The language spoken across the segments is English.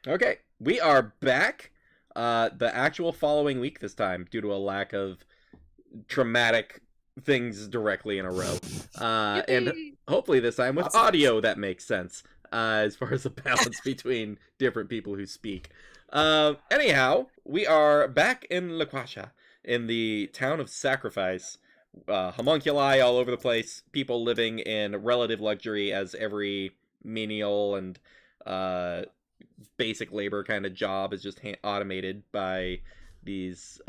Okay, we are back. The actual following week this time, due to a lack of traumatic things directly in a row, and Yippee! hopefully this time with Consequence. audio that makes sense as far as the balance between different people who speak. Anyhow, we are back in Laquasha, in the town of Sacrifice. Homunculi all over the place, people living in relative luxury as every menial and uh, basic labor kind of job is just automated by these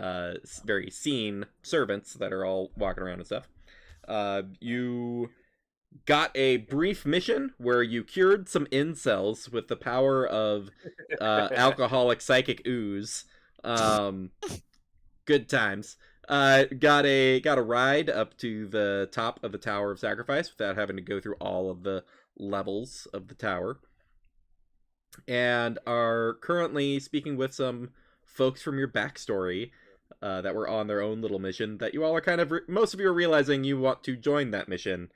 very seen servants that are all walking around and stuff. You got a brief mission where you cured some incels with the power of alcoholic psychic ooze. Um, Good times. Got a ride up to the top of the Tower of Sacrifice without having to go through all of the levels of the tower, and are currently speaking with some folks from your backstory that were on their own little mission that you all are kind of most of you are realizing you want to join that mission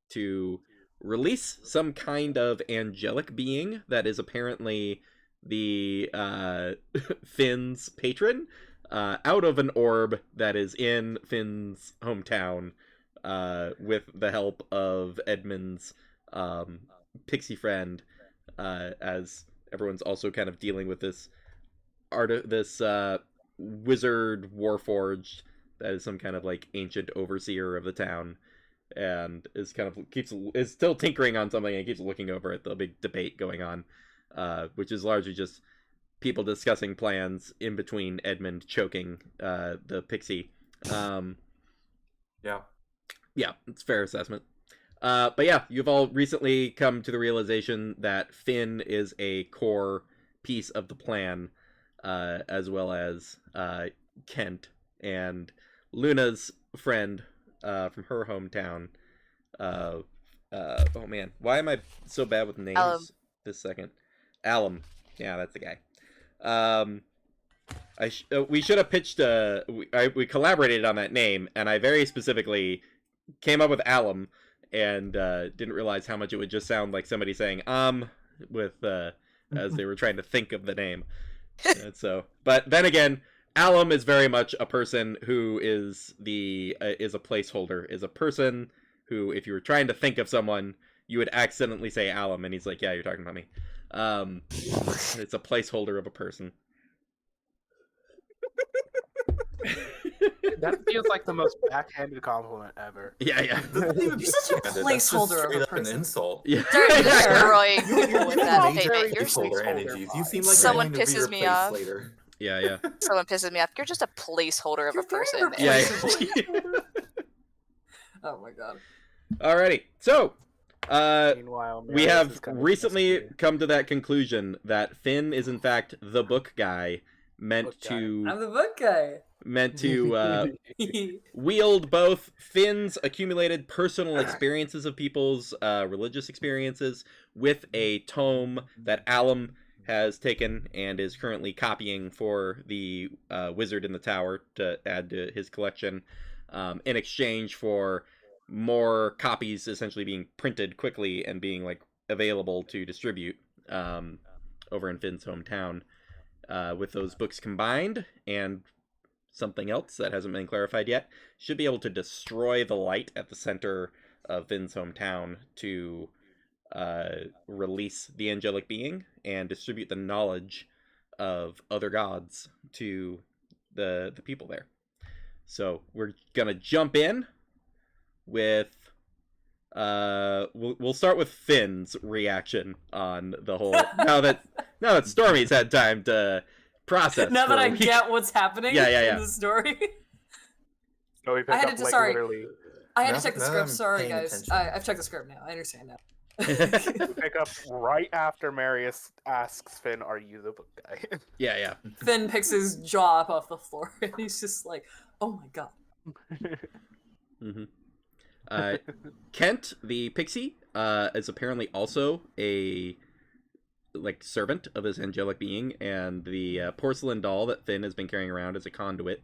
to release some kind of angelic being that is apparently the Finn's patron out of an orb that is in Finn's hometown with the help of Edmund's um, pixie friend, as everyone's also kind of dealing with this wizard warforged that is some kind of like ancient overseer of the town, and is still tinkering on something and keeps looking over at the big debate going on, which is largely just people discussing plans in between Edmund choking the pixie. Um, Yeah. yeah, it's a fair assessment. But yeah, you've all recently come to the realization that Finn is a core piece of the plan, as well as Kent and Luna's friend from her hometown. Uh, oh man, why am I so bad with names this second? Alum. Yeah, that's the guy. Um, we should have pitched we collaborated on that name, and I very specifically came up with alum, and didn't realize how much it would just sound like somebody saying with as they were trying to think of the name. And so, but then again, alum is very much a person who is a placeholder, is a person who, if you were trying to think of someone, you would accidentally say alum, and he's like, yeah, you're talking about me. It's a placeholder of a person. That feels like the most backhanded compliment ever. Yeah. You're such a placeholder of a An person. insult. Yeah. Start destroying You're people with that major statement. You're placeholder energies. You seem like Someone you're going to be pisses me off. replaced later. Yeah. Someone pisses me off. You're just a placeholder of a person. Yeah. Oh my god. Alrighty. So, Meanwhile, we Marius have is kind of recently investigating. come to that conclusion that Finn is in fact the book guy, meant Book guy. to I'm the book guy. wield both Finn's accumulated personal experiences of people's religious experiences with a tome that Alum has taken and is currently copying for the wizard in the tower to add to his collection, in exchange for more copies essentially being printed quickly and being like available to distribute over in Finn's hometown. With those books combined and something else that hasn't been clarified yet, should be able to destroy the light at the center of Finn's hometown to release the angelic being and distribute the knowledge of other gods to the people there. So we're gonna jump in with we'll start with Finn's reaction on the whole now that Stormy's had time to process. Now that I get what's happening Yeah. in the story. So we pick I had up, to- like, sorry. literally, I had Now- to check the now script. I'm Sorry, paying guys. attention. I've checked the script now. I understand now. we pick up right after Marius asks Finn, "Are you the book guy?" Yeah. Finn picks his jaw up off the floor and he's just like, oh my god. Mm-hmm. Kent, the pixie, is apparently also a servant of this angelic being, and the porcelain doll that Finn has been carrying around as a conduit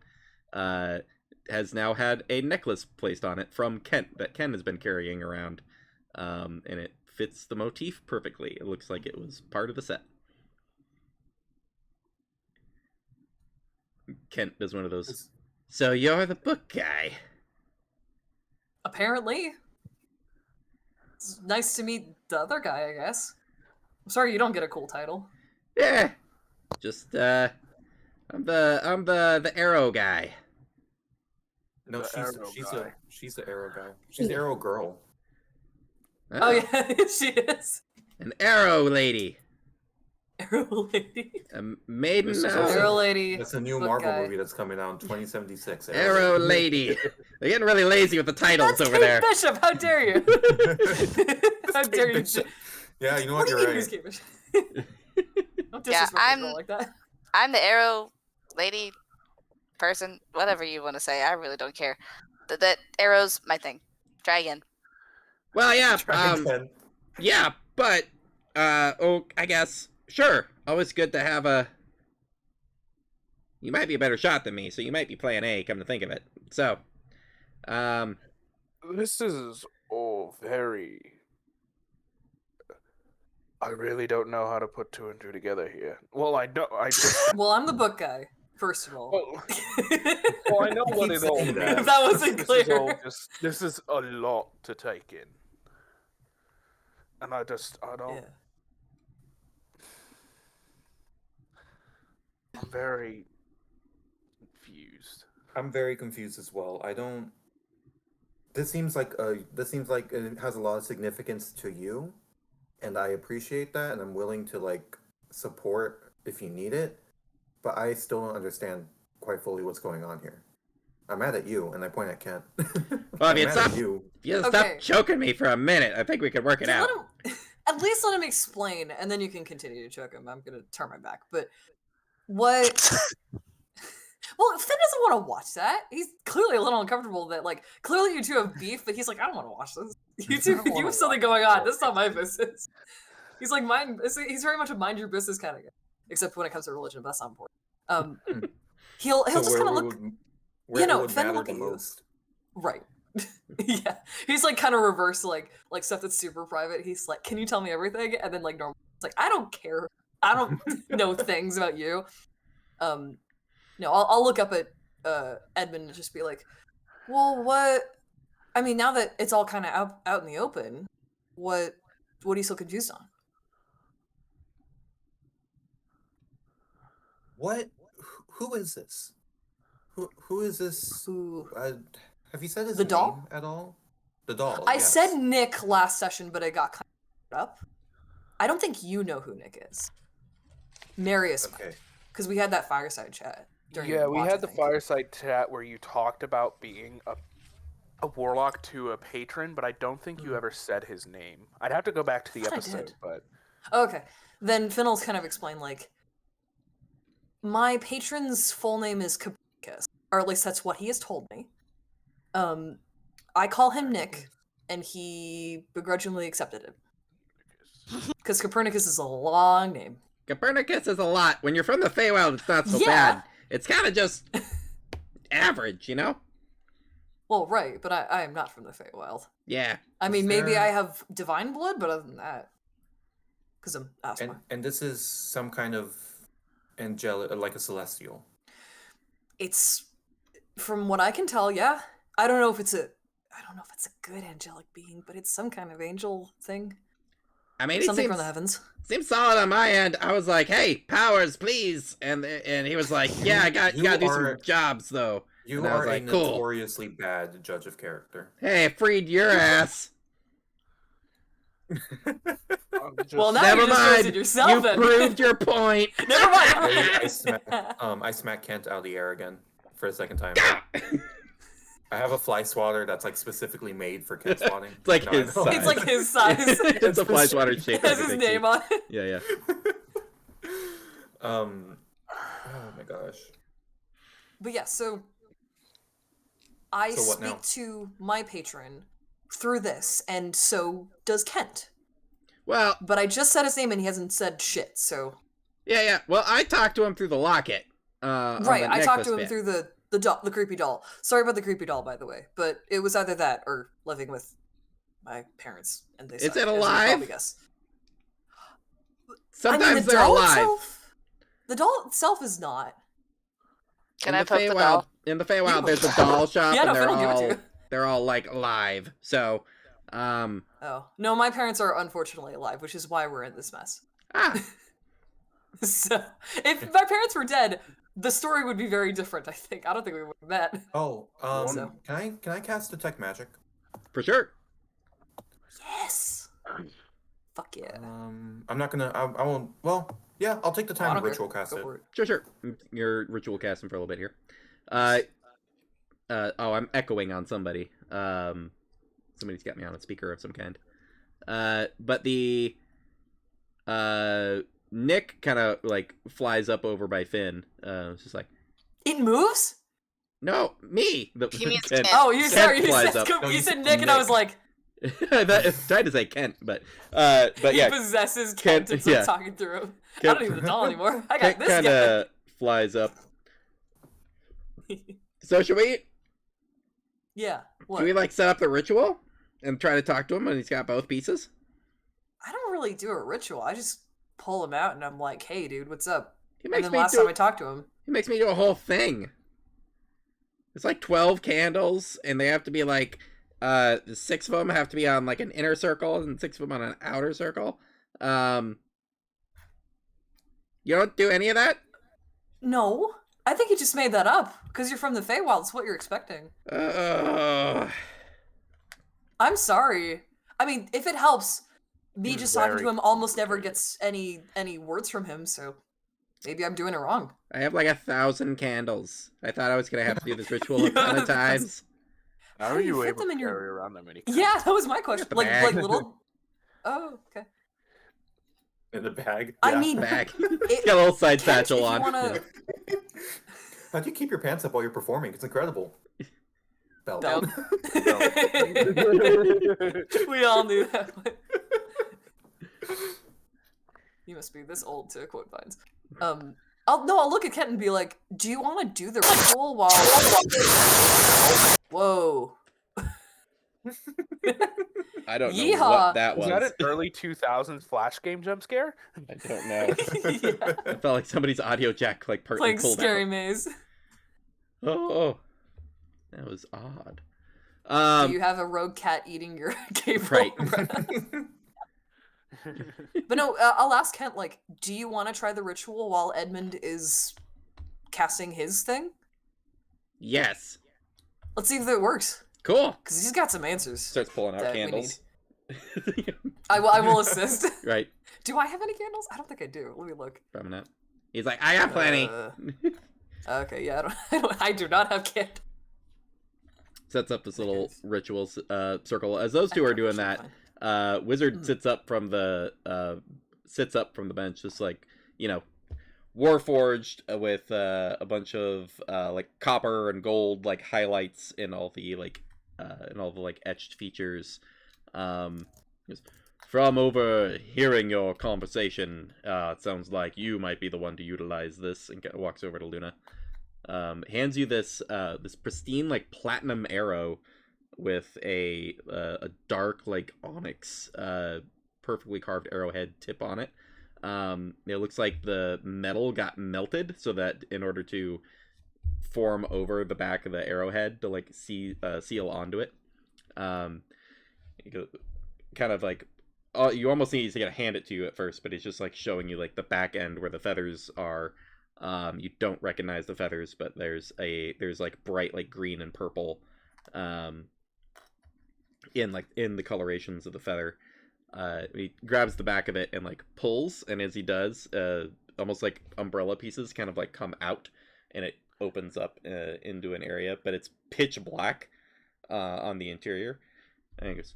has now had a necklace placed on it from Kent that Ken has been carrying around, and it fits the motif perfectly. It looks like it was part of the set. Kent does one of those. So you're the book guy. Apparently. It's nice to meet the other guy, I guess. I'm sorry you don't get a cool title. Yeah. Just I'm the arrow guy. No, The arrow guy. she's the arrow guy. She's the arrow girl. Oh yeah, she is. An arrow lady. Arrow Lady. A maiden. This is Arrow Lady. That's a new book Marvel guy. movie that's coming out in 2076. Arrow lady. They're getting really lazy with the titles That's over Kate there. Bishop. How dare you? How dare you? Yeah, you know What what? do you You're mean, right. Kate Bishop? Don't Yeah, disrespect a girl like that. I'm the arrow lady person, whatever you want to say. I really don't care. That arrow's my thing. Try again. Well, yeah. Try again. Yeah, but oh, I guess sure. Always good to have a. You might be a better shot than me, so you might be playing A. Come to think of it, so, This is all very. I really don't know how to put two and two together here. Well, I know. I just. Well, I'm the book guy, first of all. Well, I know what it all saying means. that. If that wasn't This is all clear. this is a lot to take in, and I don't. Yeah. I'm very confused. I'm very confused as well. I don't. This seems like it has a lot of significance to you, and I appreciate that, and I'm willing to like support if you need it. But I still don't understand quite fully what's going on here. I'm mad at you, and I point at Kent. Well, if I'm you mad stop- at you. if you Okay. stop choking me for a minute, I think we could work it Just out. let him, at least let him explain, and then you can continue to choke him. I'm gonna turn my back. But what? Well, Finn doesn't want to watch that. He's clearly a little uncomfortable that, like, clearly you two have beef, but he's like, I don't want to watch this. You two, don't you wanna have something watch going it. on. This is not my business. He's like, he's very much a mind your business kind of guy, except when it comes to religion. But that's not important. He'll So just where kind of we look. would- where you know, it would Finn matter look the at you. most. Right. Yeah. He's like kind of reverse, like stuff that's super private. He's like, "Can you tell me everything?" And then like normal, it's like, "I don't care. I don't know things about you." No, I'll look up at Edmund and just be like, "Well, what? I mean, now that it's all kind of out in the open, what are you so confused on?" What? Who is this? Who is this? Who? Have you said his The name doll? at all? The doll. I yes. said Nick last session, but I got kind of up. I don't think you know who Nick is. Marius, Okay. because we had that fireside chat. During Yeah, we watch, I had the think. fireside chat where you talked about being a warlock to a patron, but I don't think you ever said his name. I'd have to go back to the thought I episode, did. but Okay, then Finnell's kind of explained like, my patron's full name is Copernicus, or at least that's what he has told me. I call him Nick, and he begrudgingly accepted it because Copernicus is a long name. Copernicus is a lot. When you're from the Feywild, it's not so Yeah. bad. It's kind of just average, you know? Well, right, but I am not from the Feywild. Yeah. I mean, Is maybe there- I have divine blood, but other than that, because I'm asthma. And this is some kind of angelic, like a celestial. It's from what I can tell, yeah. I don't know if it's a good angelic being, but it's some kind of angel thing. I mean, he Something seems, from the heavens. seems solid on my end. I was like, hey, powers, please. And he was like, yeah, you You gotta do are- some jobs, though. You And I was are like, a cool. notoriously bad judge of character. Hey, I freed your ass. I'm just, Well, now Never you just mind. roasted yourself. You then. proved your point. Never mind. Never I mind. I smack Kent out of the air again for a second time. I have a fly swatter that's like specifically made for Kent swatting. It's like No, I his know. size. It's like his size. It's a fly swatter shape. Has his name on it. Yeah, yeah. Oh my gosh. But yeah, so I So what speak now? to my patron through this, and so does Kent. Well, But I just said his name and he hasn't said shit, so yeah. Well, I talked to him through the locket. On right, the I talked to him necklace bit. through the creepy doll. Sorry about the creepy doll, by the way, but it was either that or living with my parents, and they. Is suck, it as you alive? probably guess. Sometimes I mean, the they're doll alive. Itself, the doll itself is not. Can in I the poke the Feywild, doll? in the Feywild, there's a doll shop, Yeah, no, and Finn will give it to you. they're all like live. So, Oh no, my parents are unfortunately alive, which is why we're in this mess. ah, So if my parents were dead, the story would be very different. I think. I don't think we would have met. Oh, So- can I cast detect magic? for sure. Yes. Fuck yeah. I'm not gonna. I won't. Well, yeah, I'll take the I time to don't care. ritual cast Go it. for it. Sure. Your ritual casting for a little bit here. Oh, I'm echoing on somebody. Somebody's got me on a speaker of some kind. But the Nick kind of like flies up over by Finn. It's just like, It moves? no, me. He means Kent. Kent. Oh, you Kent sorry. You flies said, up. No, you you said said Nick, and I was Nick. like, I tried to say Kent, but he yeah, possesses Kent- Kent and starts yeah. talking through him. I Kent- don't need the doll anymore. I got Kent this kind guy. of flies up. So should we Yeah. What? should we like set up the ritual and try to talk to him when he's got both pieces? I don't really do a ritual. I just pull him out and I'm like, "Hey, dude, what's up?" He And makes then me last do. time I talked to him, He makes me do a whole thing. It's like 12 candles, and they have to be like, 6 of them have to be on like an inner circle, and 6 of them on an outer circle. You don't do any of that? no, I think you just made that up because you're from the Feywild. It's what you're expecting. I'm sorry. I mean, if it helps, me He's just talking very to him almost never complicated. gets any words from him. So maybe I'm doing it wrong. I have like 1,000 candles. I thought I was gonna have to do this ritual a Yeah, ton of that's- times. How How are do you you fit able them to in your- carry around that many? Yeah, that was my question. the Like bag. little. Oh, okay. In the bag. I Yeah. mean, Bag. It- He's got a little side Kent, satchel if you on. wanna- How do you keep your pants up while you're performing? It's incredible. Belt. Belt. We all knew that. You must be this old to quote Vines. I'll look at Kent and be like, "Do you want to do the ritual while?" Whoa. I don't know Yeehaw. what that Was was. that an early 2000s flash game jump scare? I don't know. Yeah. It felt like somebody's audio jack like partly Playing pulled Scary out. Maze. Oh, that was odd. Do you have a rogue cat eating your cable? Right. But no, I'll ask Kent, like, do you want to try the ritual while Edmund is casting his thing? Yes. Let's see if it works. Cool. Because he's got some answers. Starts pulling out That we candles. I will assist. Right. Do I have any candles? I don't think I do. Let me look. From that. He's like, I got plenty. Okay, yeah, I do not have candles. Sets up this little ritual circle. As those two are doing that, Wizard sits up from the bench, just like, you know, Warforged with a bunch of like copper and gold like highlights in all the like etched features. Goes, from overhearing your conversation, it sounds like you might be the one to utilize this. And walks over to Luna, hands you this pristine like platinum arrow with a dark like onyx perfectly carved arrowhead tip on it. It looks like the metal got melted so that in order to form over the back of the arrowhead to like seal onto it, kind of like you almost need to hand it to you at first, but it's just like showing you like the back end where the feathers are. You don't recognize the feathers, but there's like bright like green and purple in the colorations of the feather. He grabs the back of it and like pulls, and as he does, almost like umbrella pieces kind of like come out, and it opens up into an area, but it's pitch black on the interior. And he goes,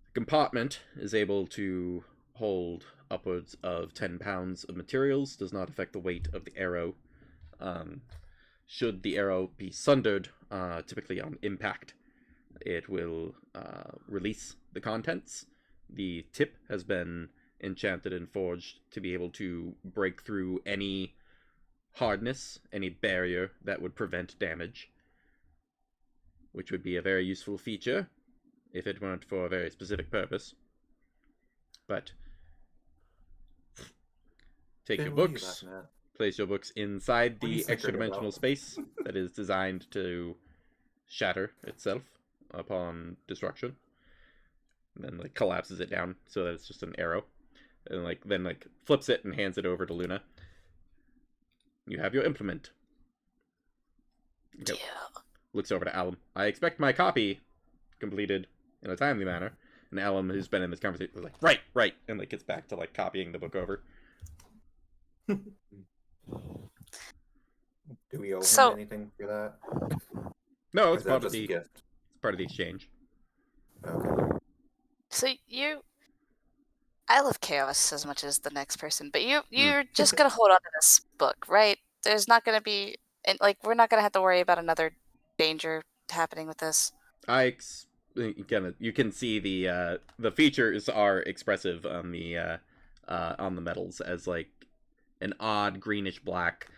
the compartment is able to hold upwards of 10 pounds of materials, does not affect the weight of the arrow. Should the arrow be sundered, typically on impact, it will release the contents. The tip has been enchanted and forged to be able to break through any hardness, any barrier that would prevent damage, which would be a very useful feature if it weren't for a very specific purpose. But take your Finn, what are you books, laughing at? place your books inside What are you the secret extra dimensional about? space that is designed to shatter itself upon destruction. And then like collapses it down so that it's just an arrow. And then flips it and hands it over to Luna. You have your implement. Yeah. Looks over to Alum. I expect my copy completed in a timely manner. And Alum, who's been in this conversation, was like, right, and like gets back to like copying the book over. Do we owe him So- anything for that? No, Or it's is that part of just a the gift? it's part of the exchange. Okay. So I love chaos as much as the next person, but you're just gonna hold on to this book, right? There's not gonna be, and like we're not gonna have to worry about another danger happening with this. Again, you can see the features are expressive on the metals as like an odd greenish black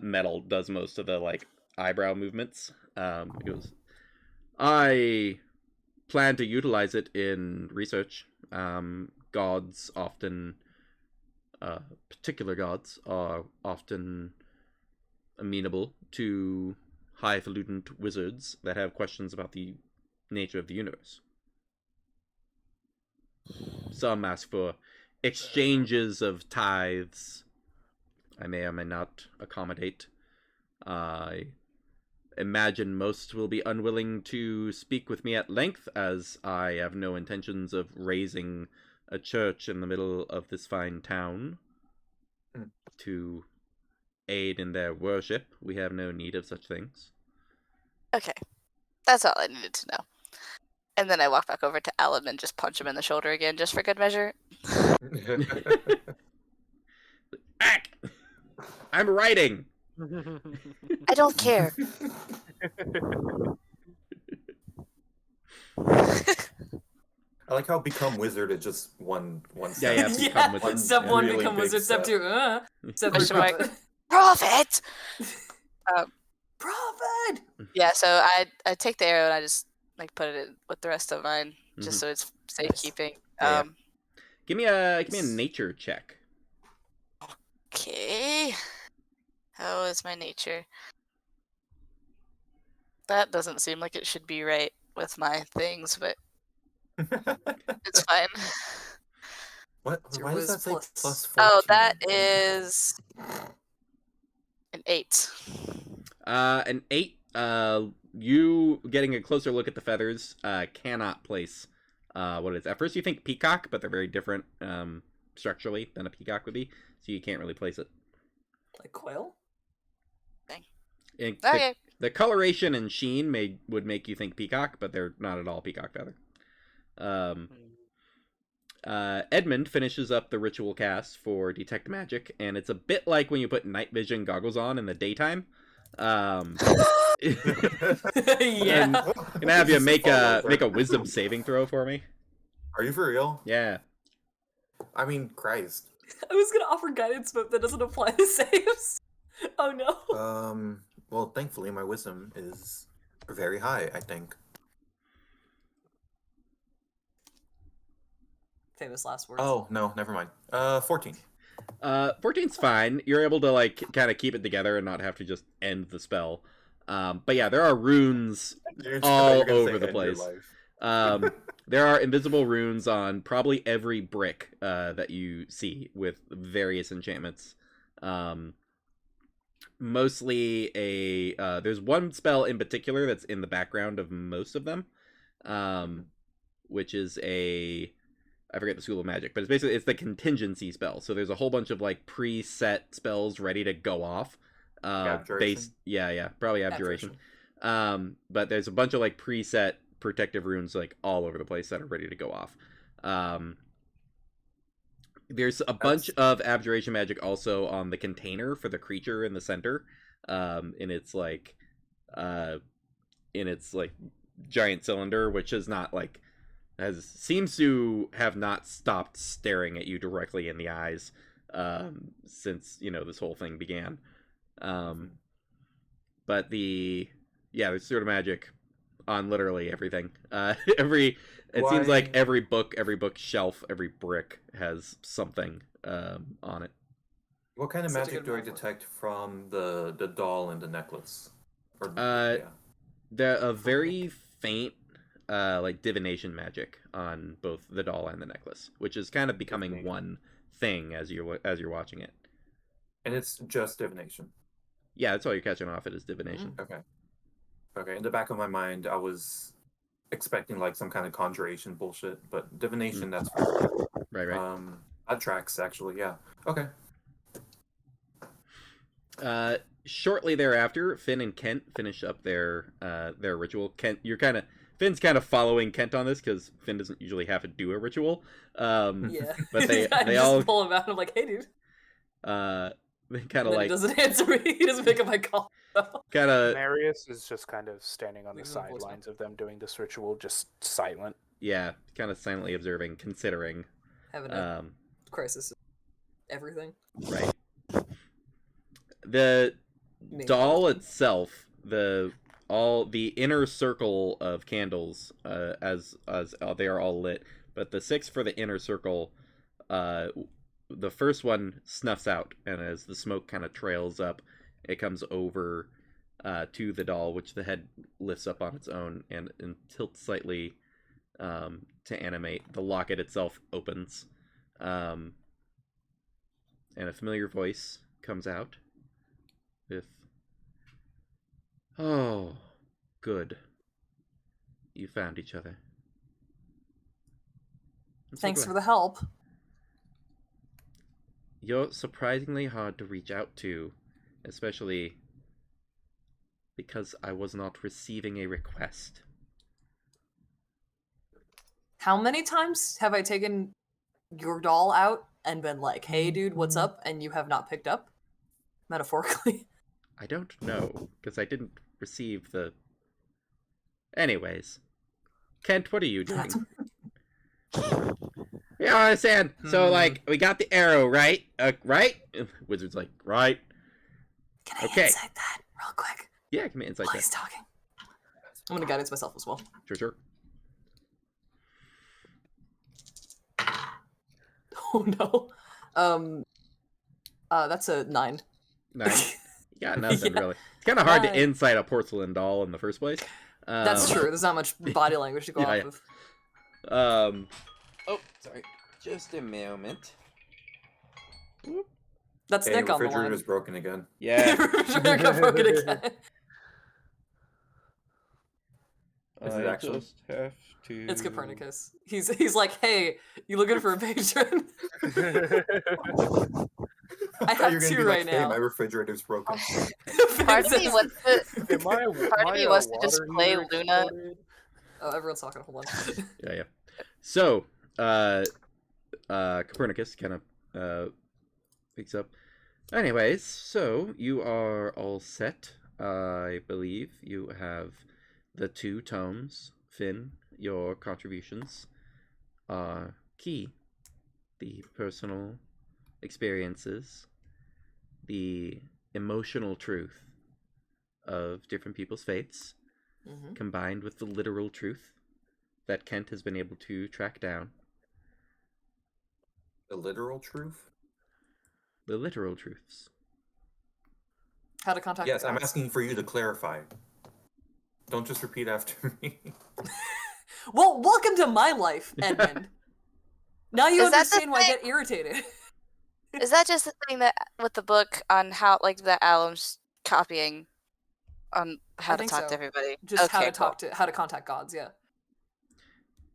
metal does most of the like eyebrow movements. It goes, I plan to utilize it in research. Gods often, particular gods are often amenable to highfalutin wizards that have questions about the nature of the universe. Some ask for exchanges of tithes. I may or may not accommodate. I imagine most will be unwilling to speak with me at length, as I have no intentions of raising a church in the middle of this fine town to aid in their worship. We have no need of such things. Okay, that's all I needed to know. And then I walk back over to Alum and just punch him in the shoulder again, just for good measure. Ack! I'm writing! I don't care. I like how become wizard is just one Yeah, step. yeah. Become Yeah, wizard. step one, Really become big wizard. Step step. two, step Question three, mark. prophet. Prophet! Prophet! Yeah, so I take the arrow and I just like put it in with the rest of mine, just so it's safekeeping. Yeah, yeah. Give me a nature check. Okay. How is my nature? That doesn't seem like it should be right with my things, but it's fine. What? It's your Why does whiz that say plus. plus 14? Oh, that is an 8. An 8. You getting a closer look at the feathers, cannot place what it is. At first you think peacock, but they're very different structurally than a peacock would be, so you can't really place it. Like quail? And Okay. the coloration and sheen would make you think peacock, but they're not at all peacock feather. Edmund finishes up the ritual cast for Detect Magic, and it's a bit like when you put night vision goggles on in the daytime. Yeah. And gonna have you make a wisdom saving throw for me. Are you for real? Yeah. I mean, Christ. I was gonna offer guidance, but that doesn't apply to saves. Oh no. Well, thankfully, my wisdom is very high, I think. Famous last words. Oh, no, never mind. 14. 14's fine. You're able to like kind of keep it together and not have to just end the spell. But yeah, there are runes all over the place. There are invisible runes on probably every brick that you see with various enchantments. Mostly there's one spell in particular that's in the background of most of them, which is I forget the school of magic, but it's the contingency spell. So there's a whole bunch of like preset spells ready to go off. Abjuration? Probably abjuration. But there's a bunch of like preset protective runes like all over the place that are ready to go off. There's a bunch of abjuration magic also on the container for the creature in the center, in its like giant cylinder, which is not like seems to have not stopped staring at you directly in the eyes since this whole thing began. But there's sort of magic on literally everything. It seems like every bookshelf, every brick has something on it. What kind of Such a magic good do I metaphor. detect from the doll and the necklace? Or, Uh, They're a very faint, like divination magic on both the doll and the necklace, which is kind of becoming Divination. one thing as you're watching it. And it's just divination. Yeah, that's all you're catching off it is divination. Okay. Okay. In the back of my mind, I was expecting like some kind of conjuration bullshit, but divination, that's fine. Right. That tracks actually. Yeah. Okay. Shortly thereafter, Finn and Kent finish up their ritual. Finn's kind of following Kent on this because Finn doesn't usually have to do a ritual. Yeah. But they I just all pull him out. I'm like, hey, dude. they kind And of then he like doesn't answer me. He doesn't pick up my call. kind of Marius is just kind of standing on the Leave him a voicemail. sidelines of them doing this ritual, just silent. kind of silently observing, considering. Having a crisis. Everything. Right. The Me. doll itself, the inner circle of candles, as they are all lit, but the 6 for the inner circle, the first one snuffs out, and as the smoke kind of trails up, it comes over to the doll, which the head lifts up on its own and tilts slightly to animate. The locket itself opens, and a familiar voice comes out with, "Oh, good. You found each other. Thanks for the help. You're surprisingly hard to reach out to, especially because I was not receiving a request." How many times have I taken your doll out and been like, hey, dude, what's up? And you have not picked up? Metaphorically. I don't know, because I didn't receive the... Anyways. Kent, what are you doing? Yeah, I understand. So, like, we got the arrow, right? Right? Wizard's like, right. Can I Okay. insight that real quick? Yeah, give me insight While check. he's talking. I'm gonna guidance myself as well. Sure. Oh no. That's a 9. 9. Yeah, nothing really. It's kind of hard 9. to insight a porcelain doll in the first place. That's true. There's not much body language to go off of. Oh, sorry. Just a moment. That's Hey, Nick on the refrigerator's line. broken again. Yeah. Refrigerator got broken again. Is it actually? Just have to... It's Copernicus. He's like, hey, you looking for a patron? I thought you have were gonna 2 be right like, hey, now. my refrigerator's broken. Part of me wants to. Part of me wants to water just play heater Luna. exploded? Oh, everyone's talking. Hold on. Yeah. So, Copernicus kind of picks up. Anyways, so you are all set. I believe you have the 2 tomes. Finn, your contributions are key. The personal experiences, the emotional truth of different people's faiths, combined with the literal truth that Kent has been able to track down. The literal truth? The literal truths. How to contact Yes, the I'm gods. asking for you to clarify. Don't just repeat after me. Well, welcome to my life, Edmund. Now you Is that the understand why I thing? get irritated. Is that just the thing that with the book on how, like, that Alum's copying on how I to think talk so. to everybody? Just okay, how to contact gods, yeah.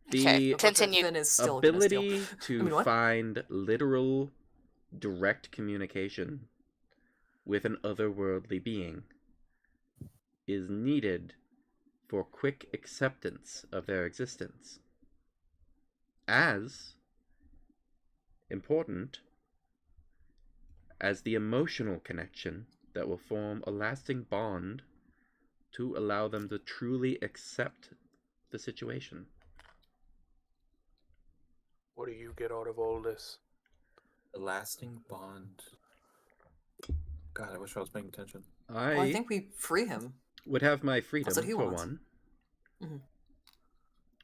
The But that Continue. Finn is still gonna steal. ability to I mean, what? find literal, direct communication with an otherworldly being is needed for quick acceptance of their existence. As important as the emotional connection that will form a lasting bond to allow them to truly accept the situation. What do you get out of all this? A lasting bond. God, I wish I was paying attention. Well, I think we free him. would have my freedom what he for wants. one. Mhm.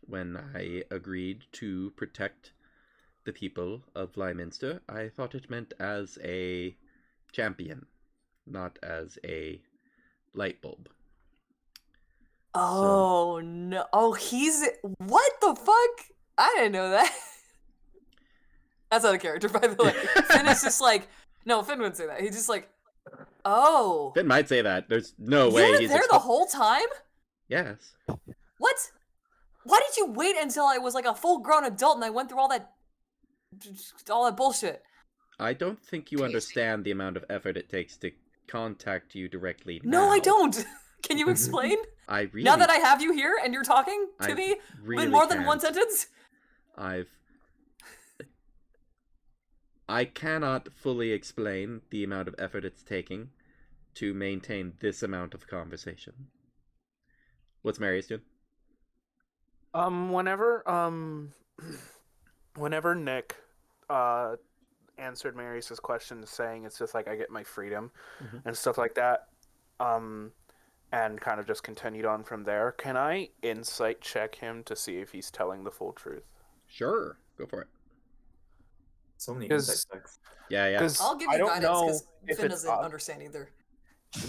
When I agreed to protect the people of Lyminster, I thought it meant as a champion, not as a light bulb. Oh no! Oh, he's what the fuck? I didn't know that. That's out of character, by the way. Finn is just like, no, Finn wouldn't say that. He's just like, oh, Finn might say that. There's no you way were he's there the whole time. Yes. What? Why did you wait until I was like a full-grown adult and I went through all that bullshit? I don't think you Crazy. understand the amount of effort it takes to contact you directly. No, I now. don't. Can you explain? I really. Now that I have you here and you're talking to I me really in more than one can't. sentence? I cannot fully explain the amount of effort it's taking to maintain this amount of conversation. What's Marius doing? Whenever Nick answered Marius's question saying it's just like I get my freedom Mhm. and stuff like that, and kind of just continued on from there, can I insight check him to see if he's telling the full truth? Sure, go for it. So many 'Cause- insight checks. Yeah, yeah. Because I'll give I you don't guidance know because if Finn it's doesn't understand either.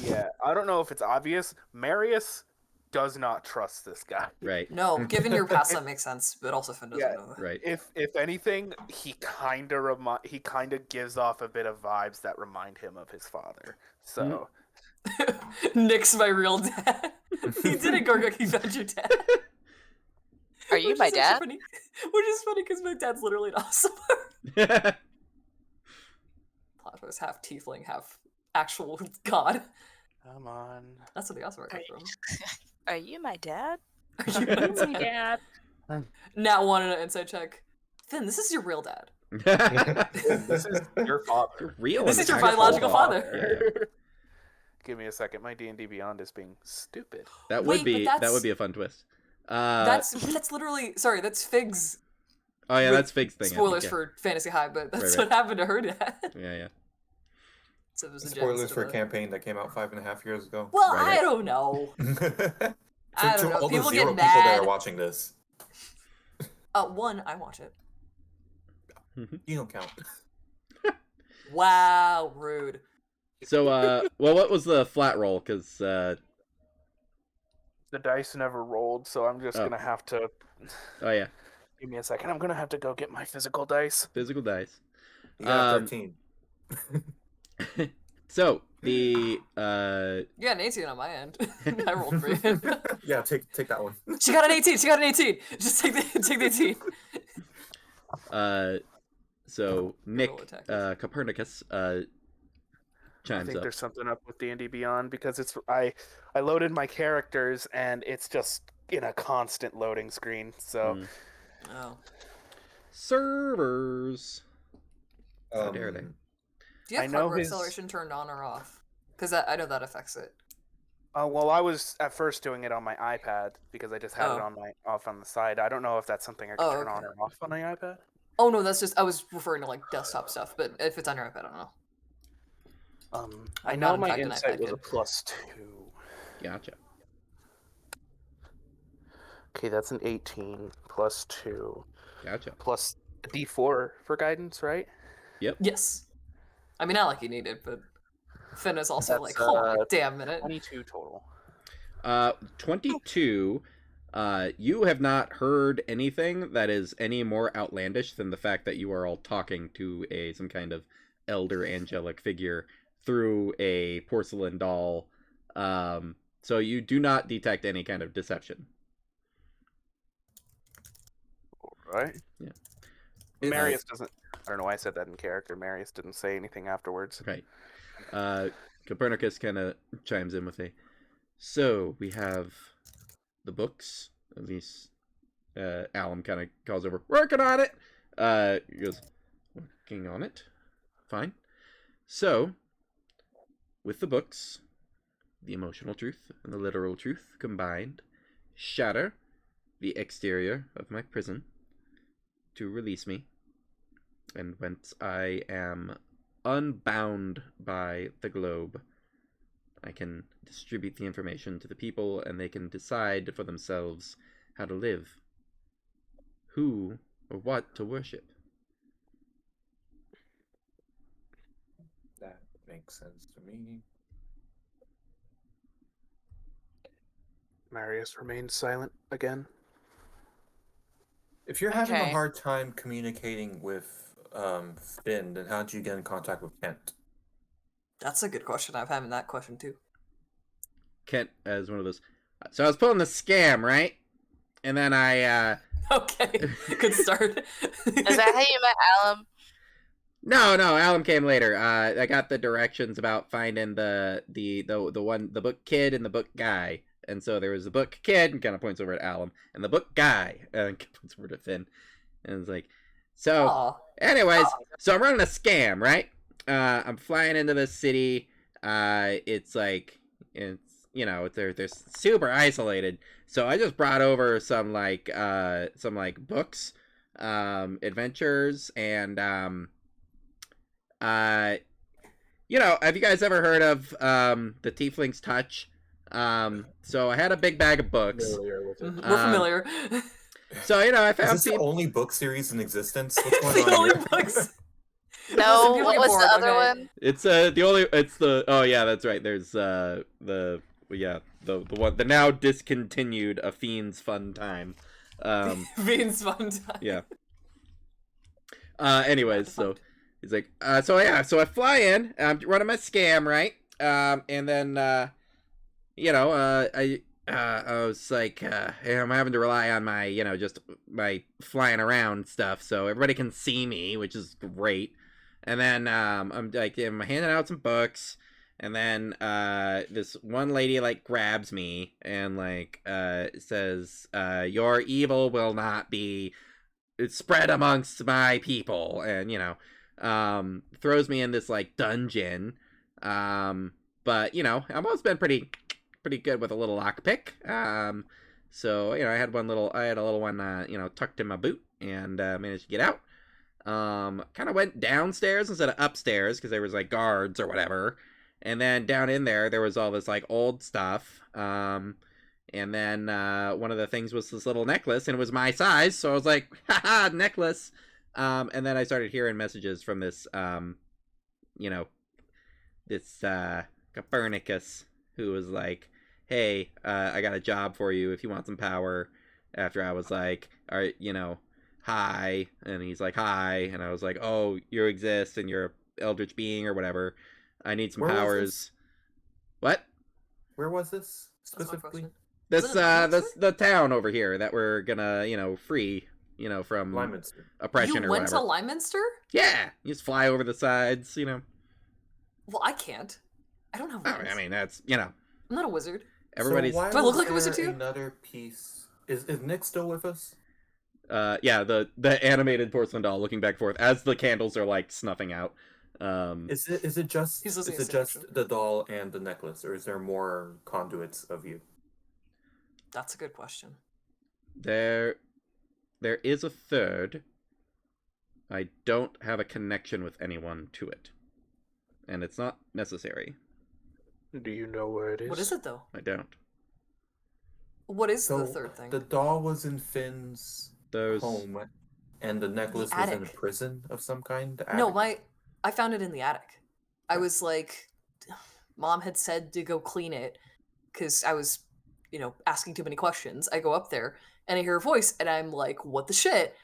yeah, I don't know if it's obvious. Marius does not trust this guy. Right, No, given your past, that makes sense, but also Finn doesn't Yeah. know that. right. If anything, he kind of gives off a bit of vibes that remind him of his father. So Nick's my real dad. He did a Gorgoki found your dad. Are you Which my is actually dad? funny- Which is funny because my dad's literally an awesome. Platypus, half tiefling, half actual god. come on. That's where the awesome comes from. Are you my dad? Are you my dad? Nat one in an inside check. Finn, this is your real dad. This is your father. Real. This is your actual biological father. Yeah. Give me a second. My D&D Beyond is being stupid. That Wait, would be but that would be a fun twist. That's literally sorry. That's Fig's. Oh yeah, wait, that's Fig's thing. I think, Spoilers yeah. for Fantasy High, but that's Right. what happened to her dad. Yeah, yeah. So it was a Spoilers genesis for of a it. campaign that came out 5.5 years ago. Well, Right. I don't know. to I don't know. all the People 0 get people that mad. are watching this, One, I watch it. you don't count. Wow, rude. So, well, what was the flat roll? Because, The dice never rolled, so I'm just Oh. gonna have to. oh yeah, Give me a second. I'm gonna have to go get my physical dice. physical dice. You got Um, 13. So the You got an 18 on my end. I rolled for you. Yeah, take that one. She got an 18. She got an 18. Just take the 18. so Nick Roll attack. Copernicus I chimes think up. there's something up with D&D Beyond because it's I loaded my characters and it's just in a constant loading screen. So Mm. Oh. Servers. How dare they? Do you I have know hardware his- acceleration turned on or off? Because I know that affects it. well, I was at first doing it on my iPad because I just had it Oh. on my off on the side. I don't know if that's something I can Oh, turn on okay. or off on my iPad. Oh no, that's just I was referring to like desktop stuff. But if it's on your iPad, I don't know. I I'm know not, in my fact, an insight iPad was a kid. +2. Gotcha. Okay, that's an 18 +2 Gotcha. plus a D4 for guidance, right? Yes. I mean, not like you need it, but Finn is also That's, like, hold on a damn minute. 22 total. 22. You have not heard anything that is any more outlandish than the fact that you are all talking to some kind of elder angelic figure through a porcelain doll. So you do not detect any kind of deception. Right? Yeah. Marius doesn't. I don't know why I said that in character. Marius didn't say anything afterwards. Right. Copernicus kind of chimes in with so we have the books, at least Alum kind of calls over, working on it. He goes, working on it. Fine. So, with the books, the emotional truth and the literal truth combined, shatter the exterior of my prison to release me, and whence I am unbound by the globe, I can distribute the information to the people and they can decide for themselves how to live, who or what to worship. That makes sense to me. Marius remains silent again. If you're having a Okay. hard time communicating with Finn, then how did you get in contact with Kent? That's a good question. I'm having that question too. Kent as one of those. So I was pulling the scam, right? And then I Okay, good start. Is that how you met Alum? No, Alum came later. I got the directions about finding the book kid and the book guy. And so there was the book kid, and kind of points over at Alum, and the book guy, and points over to Finn. And it's like, so, Aw. anyways, so I'm running a scam, right? I'm flying into this city. It's like, they're super isolated. So I just brought over some books, adventures, and have you guys ever heard of the Tiefling's Touch? So I had a big bag of books. Familiar with it. We're familiar. So I Is found this the people. only book series in existence? What's going the on only here? books. No, people what get was bored, the other okay. one? It's oh yeah, that's right. There's the one, the now discontinued A Fiend's Fun Time. Beans fun time. Yeah. Anyways, so he's like, so I fly in, I'm running my scam, right? And then I was like, I'm having to rely on my, just my flying around stuff, so everybody can see me, which is great. And then I'm like, I'm handing out some books, and then this one lady like grabs me and like says, "Your evil will not be spread amongst my people," and throws me in this like dungeon. But I've always been pretty good with a little lockpick. So I had a little one tucked in my boot, and managed to get out. Kind of went downstairs instead of upstairs because there was like guards or whatever. And then down in there was all this like old stuff. And then one of the things was this little necklace, and it was my size, so I was like, haha, necklace. And then I started hearing messages from this this Copernicus, who was like, hey, I got a job for you if you want some power. After I was like, all right, hi. And he's like, hi. And I was like, oh, you exist and you're an eldritch being or whatever. I need some Where was powers. this? What? Where was this That's my specifically? question. This Was it a this monster? the town over here that we're gonna free from Lymanster. oppression You or went whatever. to Lyminster? Yeah, you just fly over the sides. Well, I can't. I don't have wings. I mean that's I'm not a wizard. everybody's. So why Do I look was like a wizard there too? Another piece. Is Nick still with us? Yeah, the animated porcelain doll looking back and forth as the candles are like snuffing out. Is it just He's is listening it to just Signature. the doll and the necklace, or is there more conduits of you? That's a good question. There is a third. I don't have a connection with anyone to it, and it's not necessary. Do you know where it is? What is it though? I don't. What is So the third thing? the doll was in Finn's Those. home, and the necklace was in a attic. prison of some kind. The No, attic? I found it in the attic. I was like, Mom had said to go clean it because I was, asking too many questions. I go up there and I hear a voice, and I'm like, what the shit?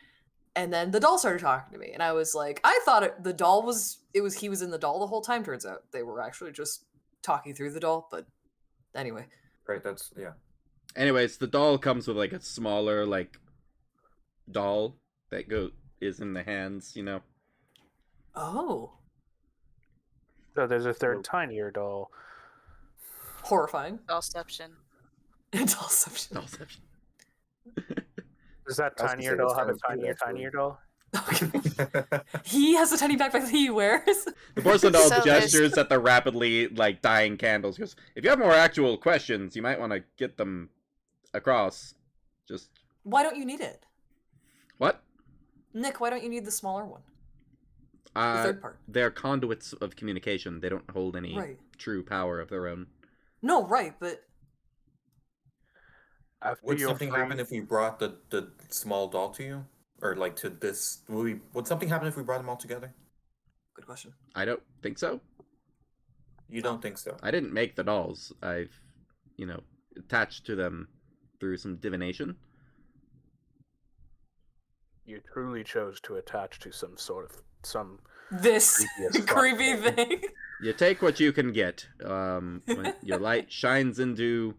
And then the doll started talking to me, and I was like, I thought the doll was he was in the doll the whole time. Turns out they were actually just talking through the doll. But anyway, Right. That's yeah. Anyways, the doll comes with like a smaller like doll that is in the hands. oh, So there's a third Nope. tinier doll. horrifying. Dollception. Dollception. Dollception. Does that I was gonna tinier say, doll that's have a kind of cute, tinier actually. doll? He has a tiny backpack that he wears. The porcelain doll So there's- gestures at the rapidly like dying candles. Goes, if you have more actual questions, you might want to get them across. Just Why don't you need it, what? Nick? Why don't you need the smaller one? The third part. They're conduits of communication. They don't hold any Right. true power of their own. No, right, but After Would you're something free- happen if we brought the small doll to you, or like to this? Would something happen if we brought them all together? good question. I don't think so. You don't think so? I didn't make the dolls. I've, attached to them through some divination. You truly chose to attach to some This Creepy as fuck creepy thing. thing. You take what you can get. When your light shines into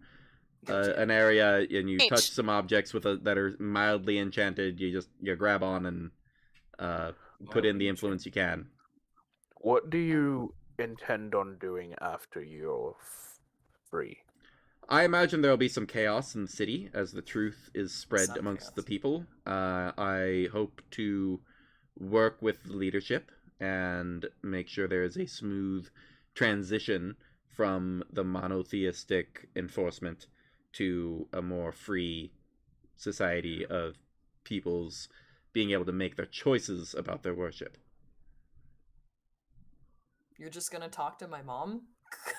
an area and you H. touch some objects that are mildly enchanted, you grab on and put in the influence you can. What do you intend on doing after you're free? I imagine there'll be some chaos in the city as the truth is spread Some amongst chaos. the people. I hope to work with the leadership and make sure there is a smooth transition from the monotheistic enforcement to a more free society of people's being able to make their choices about their worship. You're just gonna talk to my mom?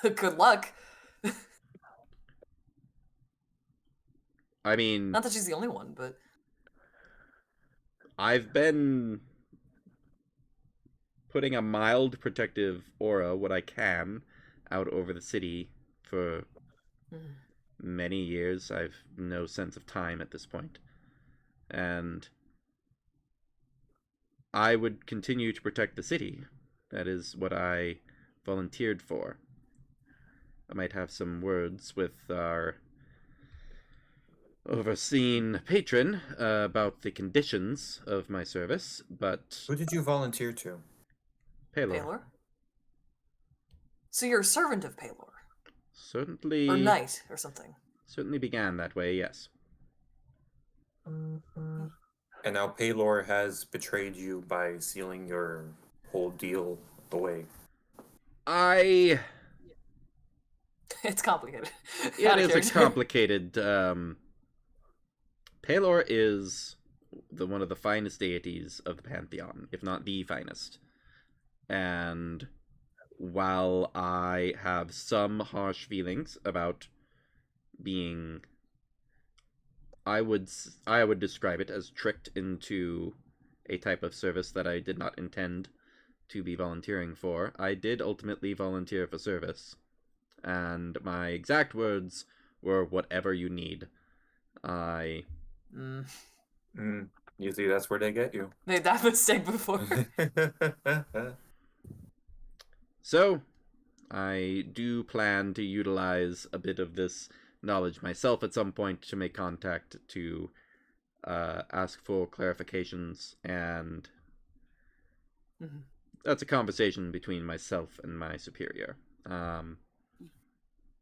Good luck. I mean, Not that she's the only one, but I've been putting a mild protective aura, what I can, out over the city for many years. I've no sense of time at this point. And I would continue to protect the city. That is what I volunteered for. I might have some words with our overseen patron about the conditions of my service, but Who did you volunteer to? Pelor Paylor? So you're a servant of Paylor? certainly Or knight, or something. certainly began that way. Yes, And now Paylor has betrayed you by sealing your whole deal away. I. It's complicated. It Outta is a character. complicated. Pelor is one of the finest deities of the pantheon, if not the finest. And while I have some harsh feelings about being, I would describe it as tricked into a type of service that I did not intend to be volunteering for. I did ultimately volunteer for service, and my exact words were "whatever you need." I You see, that's where they get you. Made that mistake before. So, I do plan to utilize a bit of this knowledge myself at some point to make contact to ask for clarifications, and that's a conversation between myself and my superior.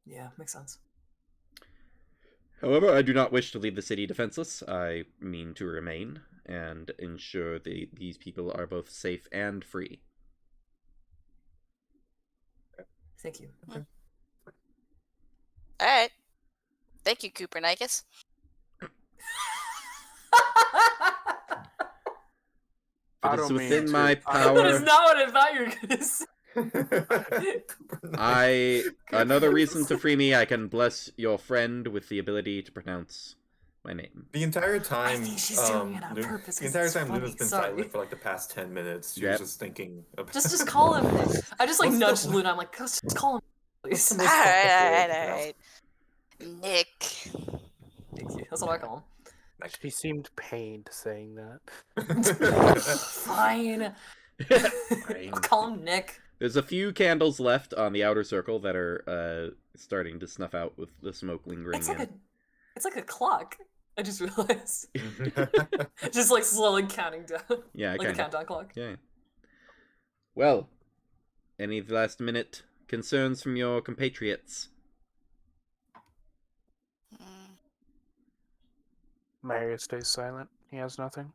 Yeah, makes sense. However, I do not wish to leave the city defenseless. I mean to remain and ensure these people are both safe and free. Thank you. All right. Thank you, Copernicus. If I it is don't mean within to- my That is power, not what I thought you were gonna say. another reason to free me, I can bless your friend with the ability to pronounce my name. The entire time, think she's doing it on purpose the 'cause entire it's time funny, Luna's been sorry. silent for like the past 10 minutes. She Yep. was just thinking about Just call him. I just like What's the- nudged Luna. I'm like, just call him, please. What's All the- right. Nick. Thank you. That's what I call him. She seemed pained saying that. Fine. I'll call him Nick. There's a few candles left on the outer circle that are starting to snuff out with the smoke lingering It's like a clock. I just realized. in. Just like slowly counting down. Yeah, Like a kind of. countdown clock. Yeah. Well, any last minute concerns from your compatriots? Mm. Marius stays silent. He has nothing.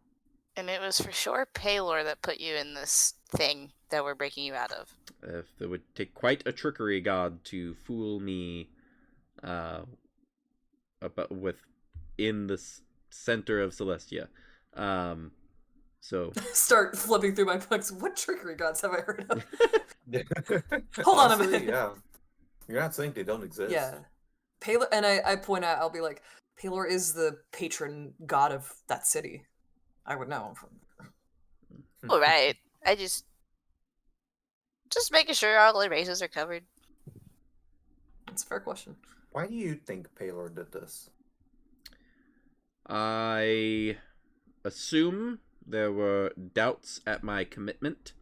And it was for sure Paylor that put you in this thing that we're breaking you out of. If it would take quite a trickery god to fool me in the center of Celestia. So Start flipping through my books. What trickery gods have I heard of? Hold on a Honestly, minute. Yeah. You're not saying they don't exist. Yeah. Paylor, and I point out, I'll be like, Paylor is the patron god of that city. I would know. All right. I just making sure all the races are covered. It's a fair question. Why do you think Paylor did this? I assume there were doubts at my commitment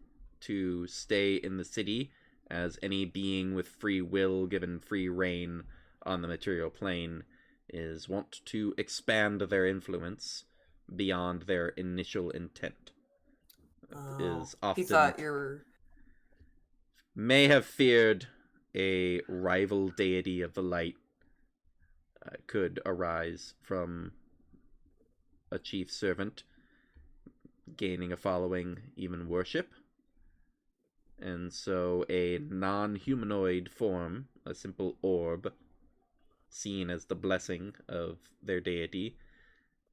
to stay in the city, as any being with free will given free reign on the material plane is wont to expand their influence beyond their initial intent. Is often He thought you were... may have feared a rival deity of the light could arise from a chief servant gaining a following, even worship. And so a non-humanoid form, a simple orb, seen as the blessing of their deity,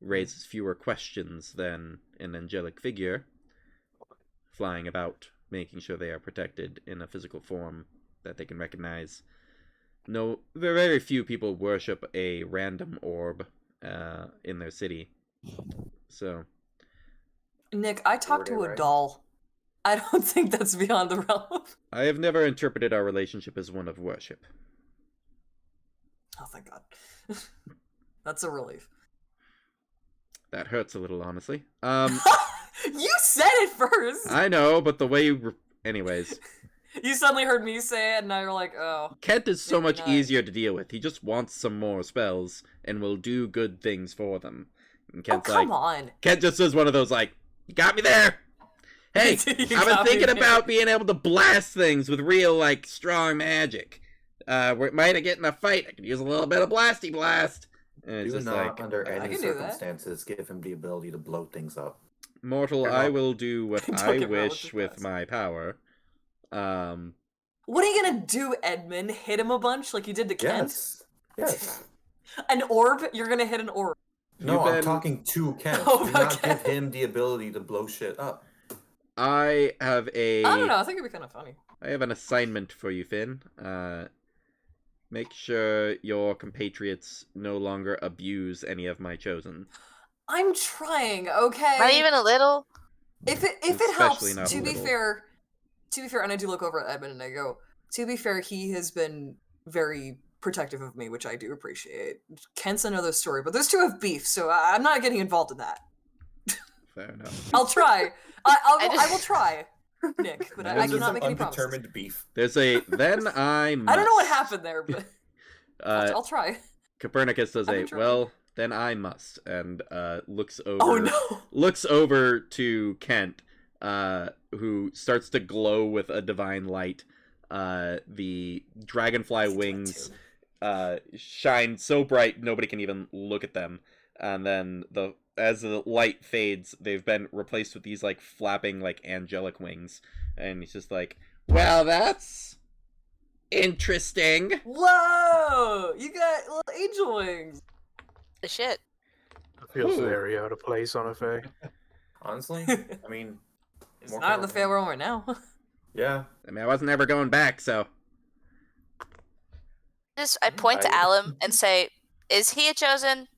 raises fewer questions than an angelic figure flying about, making sure they are protected in a physical form that they can recognize. No, very few people worship a random orb in their city. So, Nick, I talked to a right? doll. I don't think that's beyond the realm of... I have never interpreted our relationship as one of worship. Oh, thank God. That's a relief. That hurts a little, honestly. You said it first! I know, but the way anyways, You suddenly heard me say it, and now you're like, oh. Kent is so Maybe much not. easier to deal with. He just wants some more spells and will do good things for them. And Oh, Kent's come like, on. Kent just is one of those like, you got me there. Hey, You I've been got me thinking there. about being able to blast things with real like strong magic. Where it might get in a fight, I could use a little bit of blasty blast. And it's Do just not, like, under I any can do that. circumstances, give him the ability to blow things up. mortal, You're I not- will do what Don't I get me wrong with wish this with blast. my power. What are you gonna do, Edmund? Hit him a bunch like you did to Kent? Yes. Yes. An orb? You're gonna hit an orb. No, You've I'm been- talking to Kent. Oh, Do not okay. give him the ability to blow shit up. I have a I don't know, I think it'd be kind of funny. I have an assignment for you, Finn. Make sure your compatriots no longer abuse any of my chosen. I'm trying, okay? Not even a little. If it Especially helps, not a to be little. fair, and I do look over at Edmund and I go, to be fair, he has been very protective of me, which I do appreciate. Kent's another story, but those two have beef, so I'm not getting involved in that. Fair enough. I'll try. I will try, Nick, but I This is cannot some make any promises. undetermined beef. There's a then I must. I don't know what happened there, but Uh, I'll try. Copernicus does I've a been trying. well. Then I must, and looks over. Oh no! Looks over to Kent, who starts to glow with a divine light. The dragonfly wings shine so bright nobody can even look at them. And then as the light fades, they've been replaced with these like flapping like angelic wings. And he's just like, well, that's interesting. Whoa! You got little angel wings. The shit. Feels Ooh. very out of place on a Fae. Honestly, I mean, It's more not in the power. fair realm right now. Yeah. I mean, I wasn't ever going back, so. I point to I- Alum and say, "Is he a chosen?"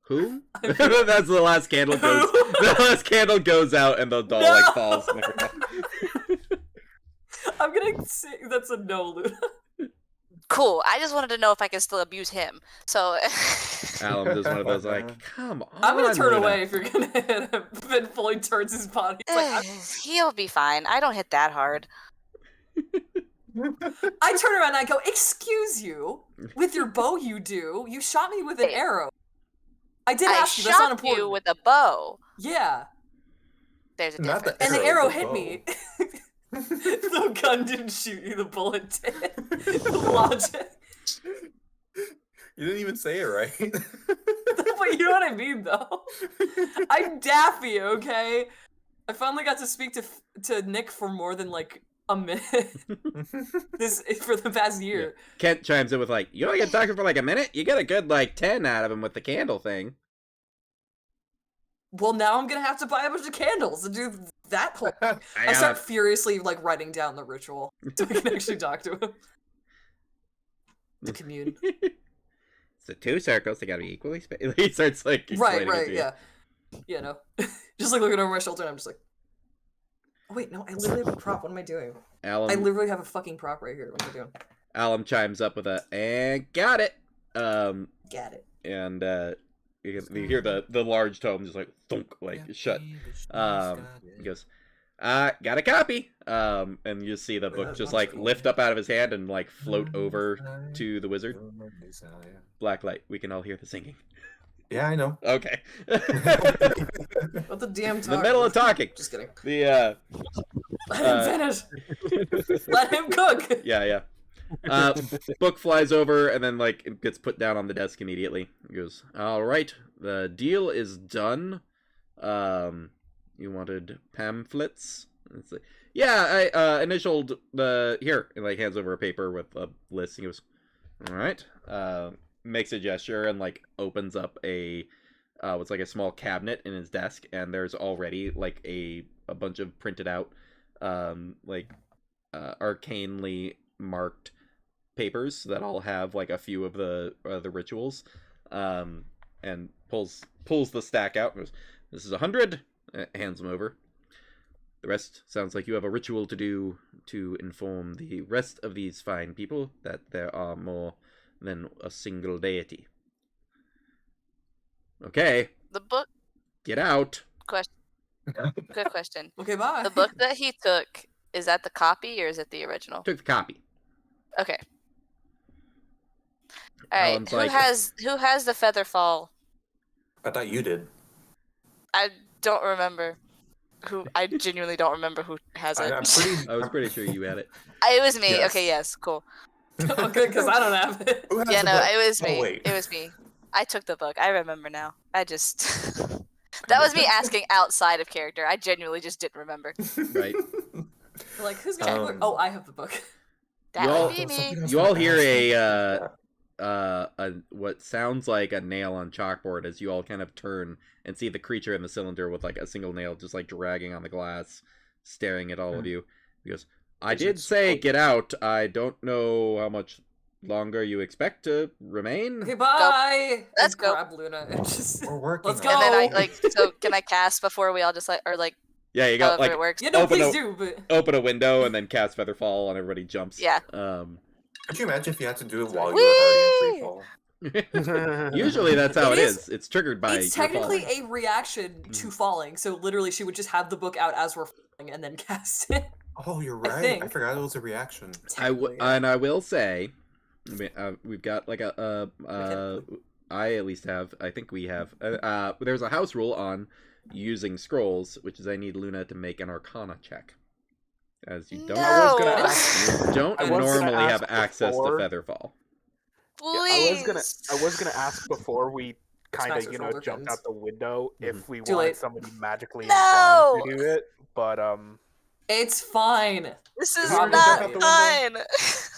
Who? That's the last candle goes. The last candle goes out, and the doll like falls. in the ground. I'm gonna say that's a no, Luna. Cool. I just wanted to know if I can still abuse him. So Alum is one of those like, come on. I'm gonna turn Luna." away if you're gonna hit him. Finn fully turns his body. It's like, he'll be fine. I don't hit that hard. I turn around and I go, "Excuse you, with your bow you do. You shot me with an Hey. arrow. I did I ask you. That's not shot important. you with a bow. Yeah, There's a Not the difference. and the Arrow, arrow the hit bow. me. The gun didn't shoot you. The bullet did. The logic. You didn't even say it right. But you know what I mean, though. I'm Daffy, okay? I finally got to speak to Nick for more than like a minute for the past year. Kent chimes in with like, you only get talking for like a minute? You get a good like 10 out of him with the candle thing. Well, now I'm gonna have to buy a bunch of candles to do that whole. I I start furiously like writing down the ritual so we can actually talk to him. To commune. It's the two circles, they gotta be equally spaced. He starts like Right, explaining it right, to you. yeah. Yeah, no. Just like looking over my shoulder and I'm just like, Oh, wait, no, I literally have a prop. What am I doing? I Alum literally have a fucking prop right here. What am I doing? Alum chimes up with a and got it. Get it. And you hear the large tome just like thunk, like shut. He goes, got a copy. And you just see the book just like lift up out of his hand and like float over to the wizard. Blacklight, we can all hear the singing. Yeah, I know. Okay. What the damn In the middle of talking. Just kidding. The Let him finish. Let him cook. yeah. Book flies over and then like it gets put down on the desk immediately. He goes, all right, the deal is done. You wanted pamphlets? It's like, yeah, I initialed the here, and like hands over a paper with a list. He goes, all right. Makes a gesture and like opens up a what's like a small cabinet in his desk, and there's already like a bunch of printed out arcanely marked papers that all have like a few of the rituals, and pulls the stack out and goes, this is 100. Hands them over. The rest sounds like you have a ritual to do to inform the rest of these fine people that there are more than a single deity. Okay. The book Get out. question. Good question. Okay, bye. The book that he took, is that the copy or is it the original? Took the copy. Okay. All right. Alan's Who like- has the Featherfall? I thought you did. I don't remember. I genuinely don't remember who has it. I'm pretty. I was pretty sure you had it. It was me. Yes. Okay, yes, cool. Okay, because I don't have it. Who has Yeah, the no, book? it was Oh, me. wait. It was me. I took the book. I remember now. I just that was me asking outside of character. I genuinely just didn't remember. Right. Like, who's got the book? Oh, I have the book. That You all- would be me. You all hear a what sounds like a nail on chalkboard as you all kind of turn and see the creature in the cylinder with like a single nail just like dragging on the glass, staring at all of you. He goes, I did say get out. I don't know how much longer you expect to remain. Okay, bye. Let's I go. grab Luna and just. We're working. Let's on go. it. And then I like so can I cast before we all just like or like Yeah, you got however like it works? Yeah, no, Open please up- do. But open a window and then cast Featherfall and everybody jumps. Yeah. Could you imagine if you had to do it while you were already in free fall? Usually that's how It it is- is. It's triggered by it's your technically falling. a reaction to falling. So literally, she would just have the book out as we're falling and then cast it. Oh, you're right. I think. forgot it was a reaction. Technically, yeah. And I will say, we've got like I at least have. I think we have. There's a house rule on using scrolls, which is I need Luna to make an Arcana check, as you don't. I was gonna No. ask. You don't I was gonna normally ask have access before. to Featherfall. Please. I was gonna ask before we kind Smash of your shoulder jumped pins. out the window if we Too wanted late. somebody magically No! inclined to do it, but It's fine. This is Probably not jump out the fine.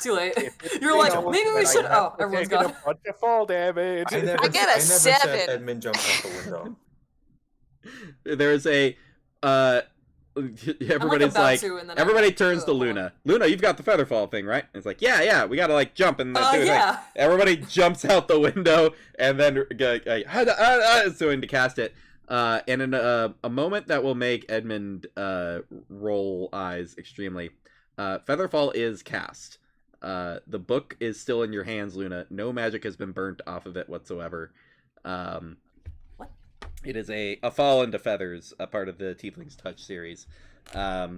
Too late. if it's You're like, Thanos, maybe we then I should. have Oh, to everyone's take gone. a bunch of fall damage. I never, I get a I never 7. said Edmund jumped out the window. There's a everybody's about like to, and then everybody I'm- turns to hold on. Luna. Luna, you've got the Featherfall thing, right? And it's like, yeah, we gotta like jump and do a thing. Yeah. Everybody jumps out the window and then is going to cast it. And in a moment that will make Edmund roll eyes extremely. Featherfall is cast. The book is still in your hands, Luna. No magic has been burnt off of it whatsoever. What? It is a Fall into Feathers, a part of the Tiefling's Touch series. As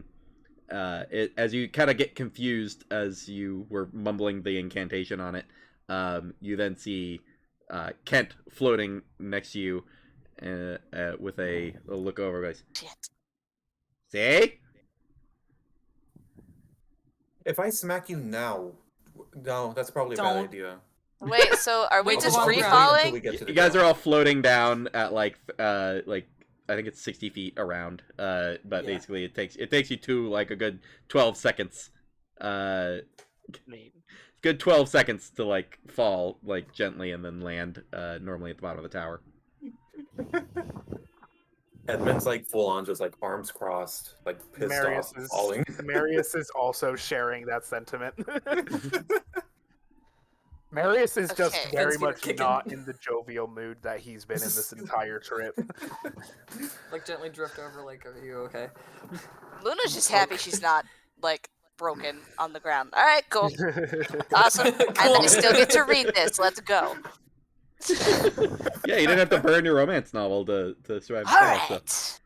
you kind of get confused as you were mumbling the incantation on it, you then see Kent floating next to you with a look over, guys. Shit. See? If I smack you now, no, that's probably a bad Don't. idea. Wait, so are we Wait just till free we're Until falling? we get to the You guys are ground. all floating down at like I think it's 60 feet around. But Yeah. basically it takes you to like a good 12 seconds. Good 12 seconds to like fall like gently and then land normally at the bottom of the tower. Edmund's like full on, just like arms crossed, like pissed Marius off, is falling. Marius is also sharing that sentiment. Marius is just Okay. very Fence feet are much kicking. not in the jovial mood that he's been in this entire trip. Like gently drift over. Like, are you okay? Luna's just happy she's not like broken on the ground. All right, cool, awesome. And then Cool. I still get to read this. Let's go. Yeah, you didn't have to burn your romance novel to survive the All fall, so. right.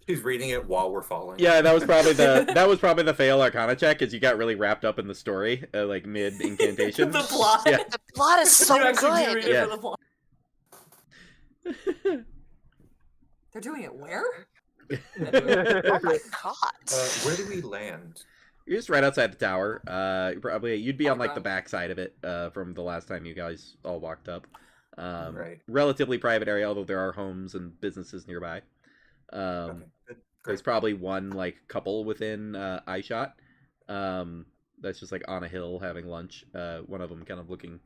She's reading it while we're falling. Yeah, that was probably the fail Arcana check, is you got really wrapped up in the story, like mid incantation. The plot. Yeah. The plot is so You actually do read good. it Yeah. for the plot. They're doing it where? Oh my god. Where do we land? You're just right outside the tower. Probably you'd be on like the Underground. back side of it from the last time you guys all walked up. Right. Relatively private area, although there are homes and businesses nearby. Okay. Good. There's probably one like couple within eye shot. That's just like on a hill having lunch. One of them kind of looking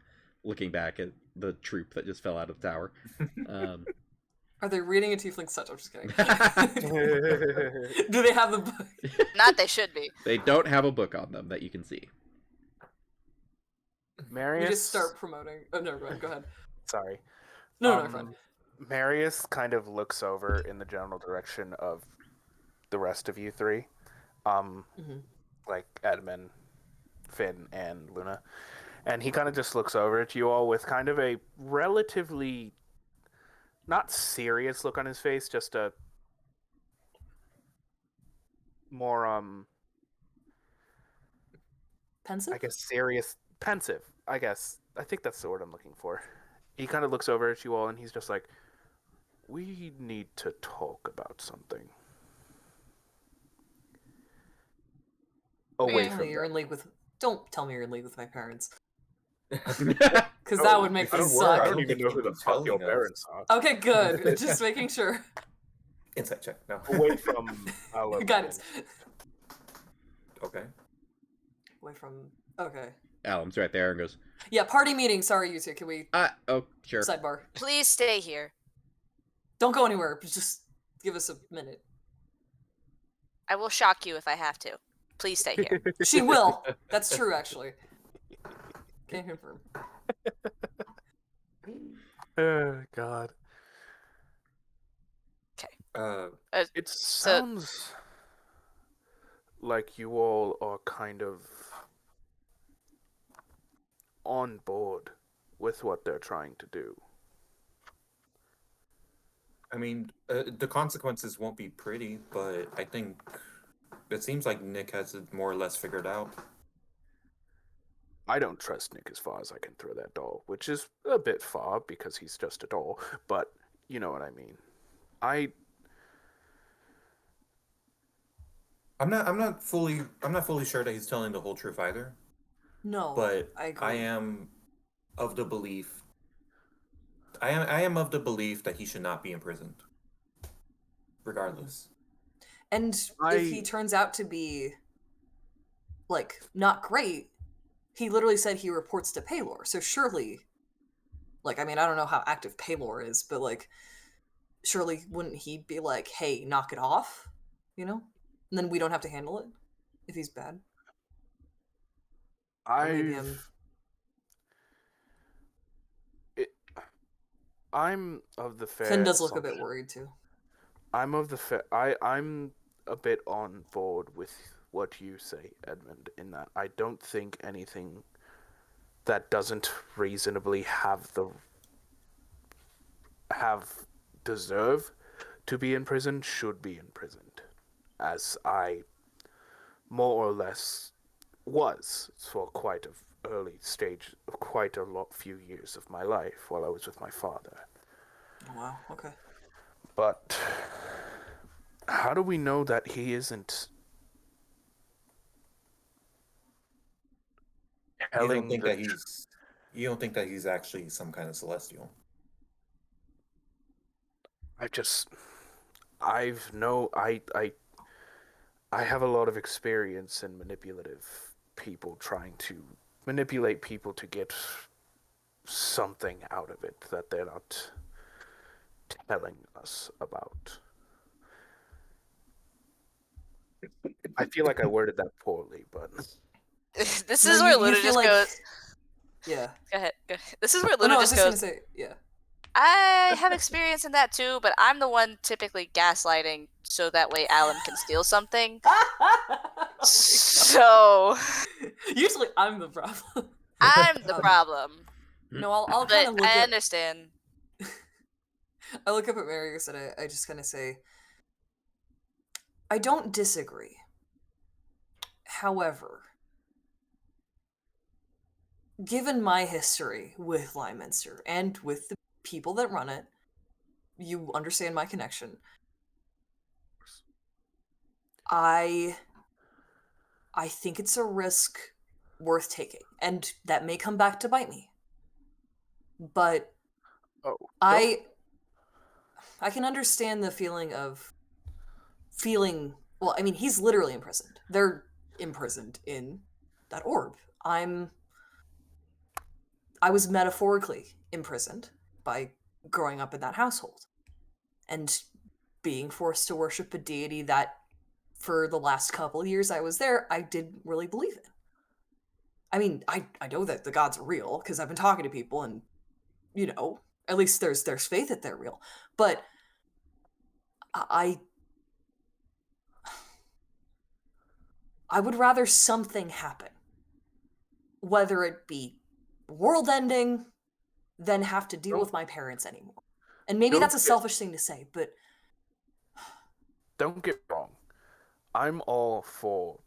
back at the troop that just fell out of the tower. Are they reading a tiefling such? I'm just kidding. Do they have the book? Not they should be. They don't have a book on them that you can see. Marius. We just start promoting. Oh no, go ahead. Sorry. No, no, fine. Marius kind of looks over in the general direction of the rest of you three, like Edmund, Finn, and Luna, and he kind of just looks over at you all with kind of a relatively not serious look on his face, just a more Pensive? I guess serious, pensive. I think that's the word I'm looking for. He kind of looks over at you all and he's just like, we need to talk about something. Away Apparently from you're that. in league with. Don't tell me you're in league with my parents, because Oh, that would make I me don't suck. worry, I I don't don't even think know you who the can fuck tell your us. parents are. Okay, good. Just making sure. Insight check. No. Away from our Guidance. Okay. Away from. Okay. Alum's right there and goes, Yeah, party meeting. Sorry, you two. Can we oh, sure. sidebar? Please stay here. Don't go anywhere. Just give us a minute. I will shock you if I have to. Please stay here. She will. That's true, actually. Can confirm. Oh God. It sounds like you all are kind of on board with what they're trying to do. I mean, the consequences won't be pretty, but I think it seems like Nick has it more or less figured out. I don't trust Nick as far as I can throw that doll, which is a bit far because he's just a doll, but you know what I mean. I'm not fully sure that he's telling the whole truth either, No. but I agree. I am of the belief that he should not be imprisoned, regardless. And if he turns out to be, like, not great, he literally said he reports to Paylor. So surely, like, I mean, I don't know how active Paylor is, but, like, surely wouldn't he be like, hey, knock it off? You know? And then we don't have to handle it if he's bad. Maybe him. I'm of the fair. Finn does look a bit assumption- worried, too. I'm a bit on board with what you say, Edmund, in that I don't think anything that doesn't reasonably deserve to be imprisoned should be imprisoned, as I more or less was for quite a early stage of quite a few years of my life while I was with my father. Oh, wow, okay. But how do we know that he isn't You don't think that he's actually some kind of celestial? I have a lot of experience in manipulative people, trying to manipulate people to get something out of it that they're not telling us about. I feel like I worded that poorly, but This No, is where you Luna feel just like- goes. Yeah. Go ahead. Go ahead. This is where Oh, Luna no, I was just just goes, gonna say, yeah. I have experience in that too, but I'm the one typically gaslighting so that way Alan can steal something. So Usually I'm the problem. I'm the Um, problem. No, I'll But kind of look I at. understand. I look up at Marius and I just kind of say, I don't disagree. However, given my history with Lyminster and with the people that run it, you understand my connection. I think it's a risk worth taking, and that may come back to bite me. But Oh, I can understand the feeling of feeling. Well, I mean, he's literally imprisoned. They're imprisoned in that orb. I was metaphorically imprisoned by growing up in that household and being forced to worship a deity that for the last couple of years I was there, I didn't really believe in. I mean, I know that the gods are real because I've been talking to people and, you know, at least there's faith that they're real. But I would rather something happen, whether it be world ending, than have to deal with my parents anymore. And maybe that's a selfish thing to say, but don't get wrong. I'm all for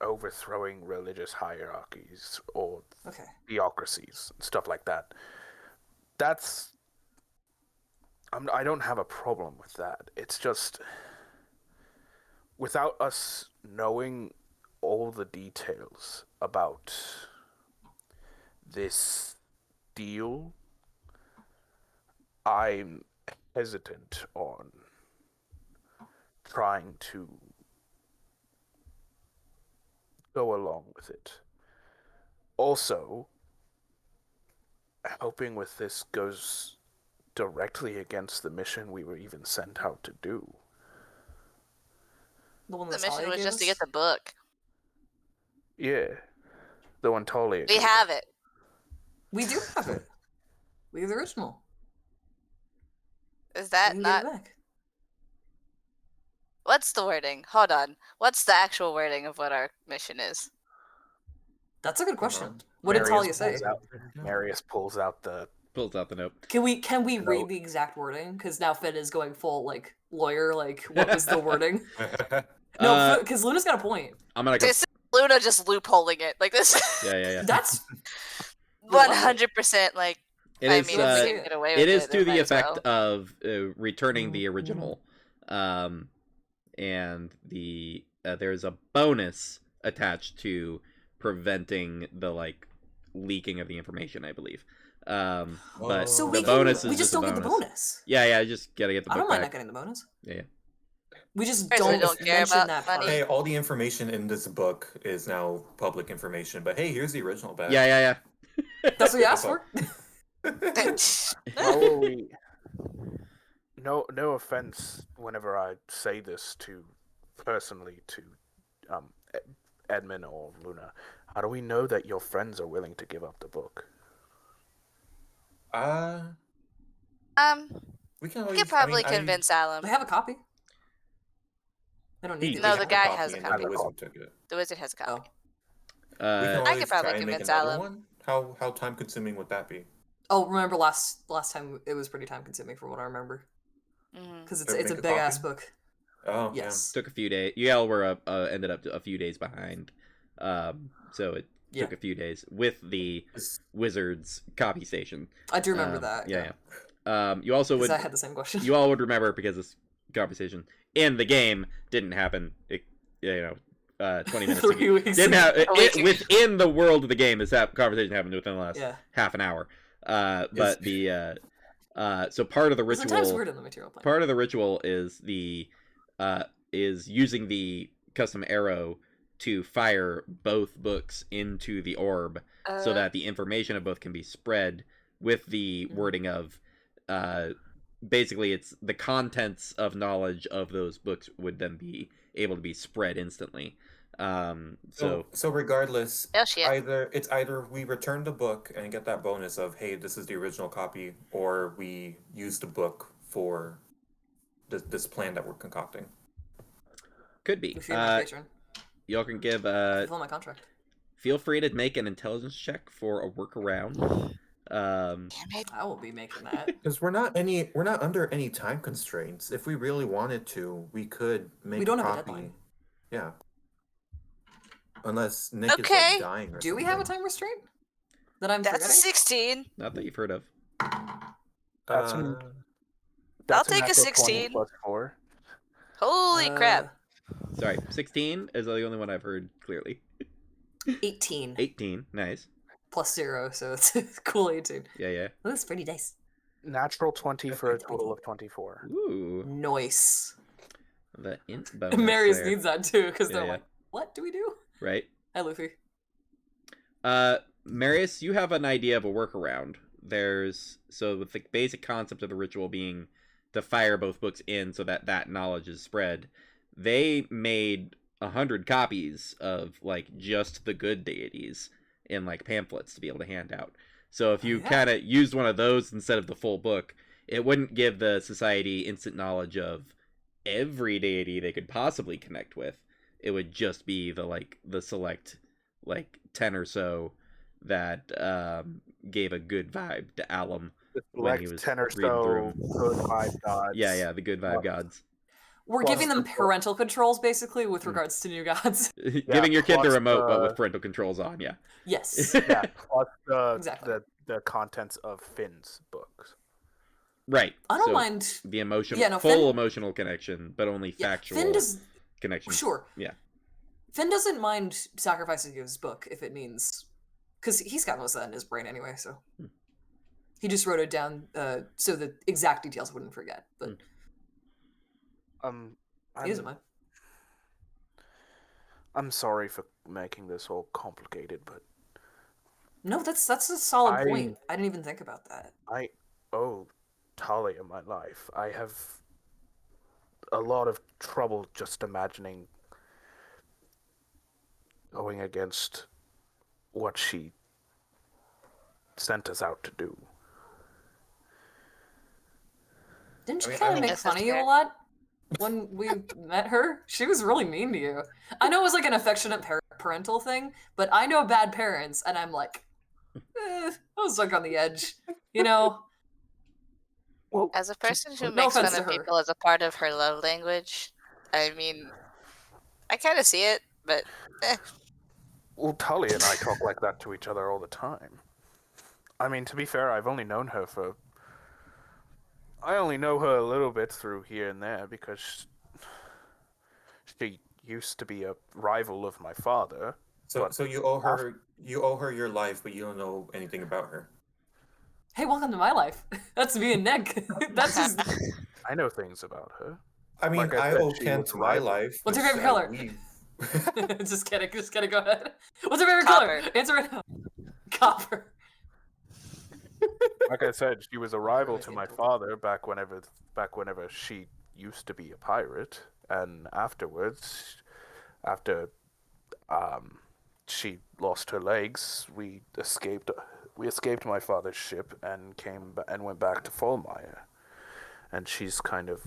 overthrowing religious hierarchies or okay. theocracies and stuff like that. I don't have a problem with that. It's just without us knowing all the details about this deal, I'm hesitant on trying to go along with it. Also, helping with this goes directly against the mission we were even sent out to do. The one The that mission Talia was gave just to us? get the book. Yeah, the one Talia. We have it. We do have it. We have the original. Is We that can not? get it back. What's the wording? Hold on. What's the actual wording of what our mission is? That's a good question. Uh-huh. What did Talia Marius say? pulls out- Marius pulls out the. Pulls out the note. Can we No. read the exact wording? Because now Finn is going full like lawyer. Like, what was the wording? No, because Luna's got a point. I'm gonna. This is Luna just loopholing it like this. Yeah. That's 100% like. It I is. mean, if we can get away with It is it, to then the might as effect well. of returning the original, and the there's a bonus attached to preventing the like leaking of the information, I believe. But So the bonus is we just a don't get the bonus. bonus. Yeah, I just gotta get the I book don't mind back. not getting the bonus. Yeah. We just First, we don't, don't care mention about that money. part. Hey, all the information in this book is now public information, but hey, here's the original back. Yeah. That's what you asked for. How are we? No offense. Whenever I say this to personally to Edmund or Luna, how do we know that your friends are willing to give up the book? We can we always. could probably I mean, convince Alan. They have a copy. They don't need He- the No, original. the guy has a and copy. The wizard took it. The wizard has a copy. Oh. We can Uh, always I could probably try and make convince another Alan. one. How time consuming would that be? Oh, remember last time it was pretty time consuming from what I remember Mhm. because To it's a make a big ass copy? book. Oh, Yes. took a few days. You all were ended up a few days behind, so it took Yeah. a few days with the Wizards copy station. I do remember that. Yeah. You also would. Because I had the same question. You all would remember because this conversation in the game didn't happen. 20 minutes 3 ago. weeks Didn't ago. have A week ago. within the world of the game. This conversation happened within the last Yeah. half an hour. But the so part of the ritual. Sometimes weird in the material plane. Part of the ritual is is using the custom arrow to fire both books into the orb so that the information of both can be spread with the wording of basically it's the contents of knowledge of those books would then be able to be spread instantly. So regardless, Oh shit. it's either we return the book and get that bonus of, hey, this is the original copy, or we use the book for this plan that we're concocting. Could be. If you're my patron, Y'all can give fulfill my contract. feel free to make an intelligence check for a workaround. Damn it. I will be making that. Because we're not under any time constraints. If we really wanted to, we could make We don't a have a copy. deadline. Yeah. Unless Nick is Okay. like dying or Do we have a something. time restraint that I'm That's a forgetting? 16. Not that you've heard of. That's Uh, an- I'll That's take a natural 20 16. plus 4. Holy crap. Sorry, 16 is the only one I've heard clearly. 18 18, nice. plus 0, so it's a cool 18. Yeah. Oh, that's pretty nice. Natural 20 for a total of 24. Ooh, Nice. the int bonus Marius there, needs that too, because Yeah, they're yeah. like, what do we do? right? Hi, Luffy. Marius, you have an idea of a workaround. So with the basic concept of the ritual being to fire both books in so that knowledge is spread, they made 100 copies of like just the good deities in like pamphlets to be able to hand out. So if you Yeah. kind of used one of those instead of the full book, it wouldn't give the society instant knowledge of every deity they could possibly connect with. It would just be the select 10 or so that gave a good vibe to Alum. When he Like was 10 or reading through so 'em. good vibe gods. Yeah, the good vibe gods. We're Plus giving them the- parental controls, basically, with Mm. regards to new gods. Giving your kid the plus remote, but the- with parental controls on, yeah. Yes. Yeah, plus Exactly. the contents of Finn's books. Right. I don't so mind. the emotional, Yeah, no, full Finn- emotional connection, but only Yeah, factual Finn does. connection. Sure. Yeah. Finn doesn't mind sacrificing his book if it means. Because he's got most of that in his brain anyway, so. Hmm. He just wrote it down so the exact details wouldn't forget, but he doesn't mind. I'm sorry for making this all complicated, but No, that's a solid I- point. I didn't even think about that. I owe Talia my life. I have a lot of trouble just imagining going against what she sent us out to do. Didn't I you mean, I kind of don't- make Guess fun that's of you a fair. lot when we met her? She was really mean to you. I know it was like an affectionate parental thing, but I know bad parents, and I'm like, I was like on the edge, you know? Well, As a person who No makes fun offense to of her. people as a part of her love language, I mean, I kind of see it, but well, Talia and I talk like that to each other all the time. I mean, to be fair, I only know her a little bit through here and there because she used to be a rival of my father. So you owe her your life, but you don't know anything about her. Hey, welcome to my life. That's me and Nick. That's just. I know things about her. I mean, Like I I said, owe she Ken was to my rival. life. What's your which, favorite color? Just kidding. Go ahead. What's your favorite color? Copper. Answer right now. Copper. Like I said, she was a rival to my father back whenever she used to be a pirate, and afterwards, after she lost her legs, we escaped my father's ship and went back to Fallmire, and she's kind of.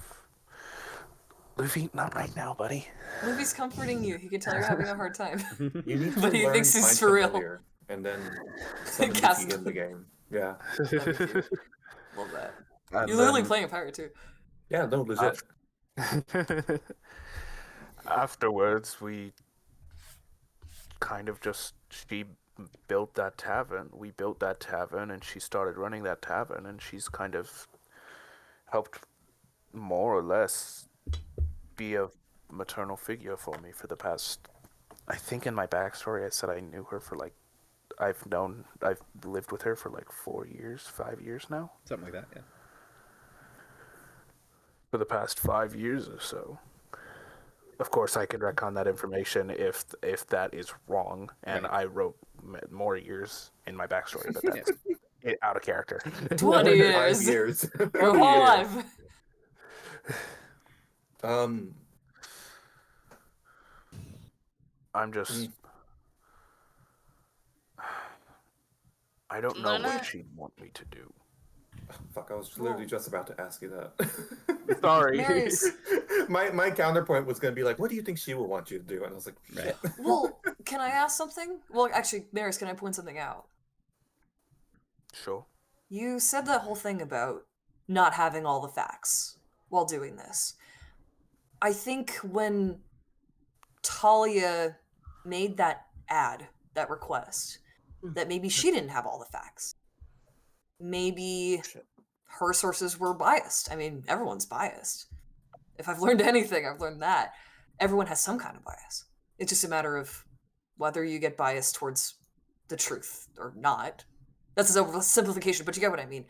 Luffy, not right now, buddy. Luffy's comforting you. He can tell you're having a hard time. You need to But he learn thinks he's Find for real. Familiar, and then summon Cast Luffy in the game. Yeah. Love that. And You're literally then- playing a pirate too. Yeah, no, legit. Afterwards, we kind of she built that tavern. We built that tavern, and she started running that tavern, and she's kind of helped more or less be a maternal figure for me for the past. I think in my backstory, I said I knew her for I've lived with her for 5 years now. Something like that, yeah. For the past 5 years or so. Of course, I can retcon that information if that is wrong, and Right. I wrote more years in my backstory, but that's out of character. 20 years. 5 years. Your whole life. I'm just. Mm. I don't know Luna? what she'd want me to do. Fuck, I was literally just about to ask you that. Sorry. Marius. My counterpoint was gonna be like, what do you think she would want you to do? And I was like, Right. shit. Well, can I ask something? Well, actually, Marius, can I point something out? Sure. You said that whole thing about not having all the facts while doing this. I think when Talia made that ad, that request, that maybe she didn't have all the facts. Maybe Shit. her sources were biased. I mean, everyone's biased. If I've learned anything, I've learned that. Everyone has some kind of bias. It's just a matter of whether you get biased towards the truth or not. That's a oversimplification, but you get what I mean.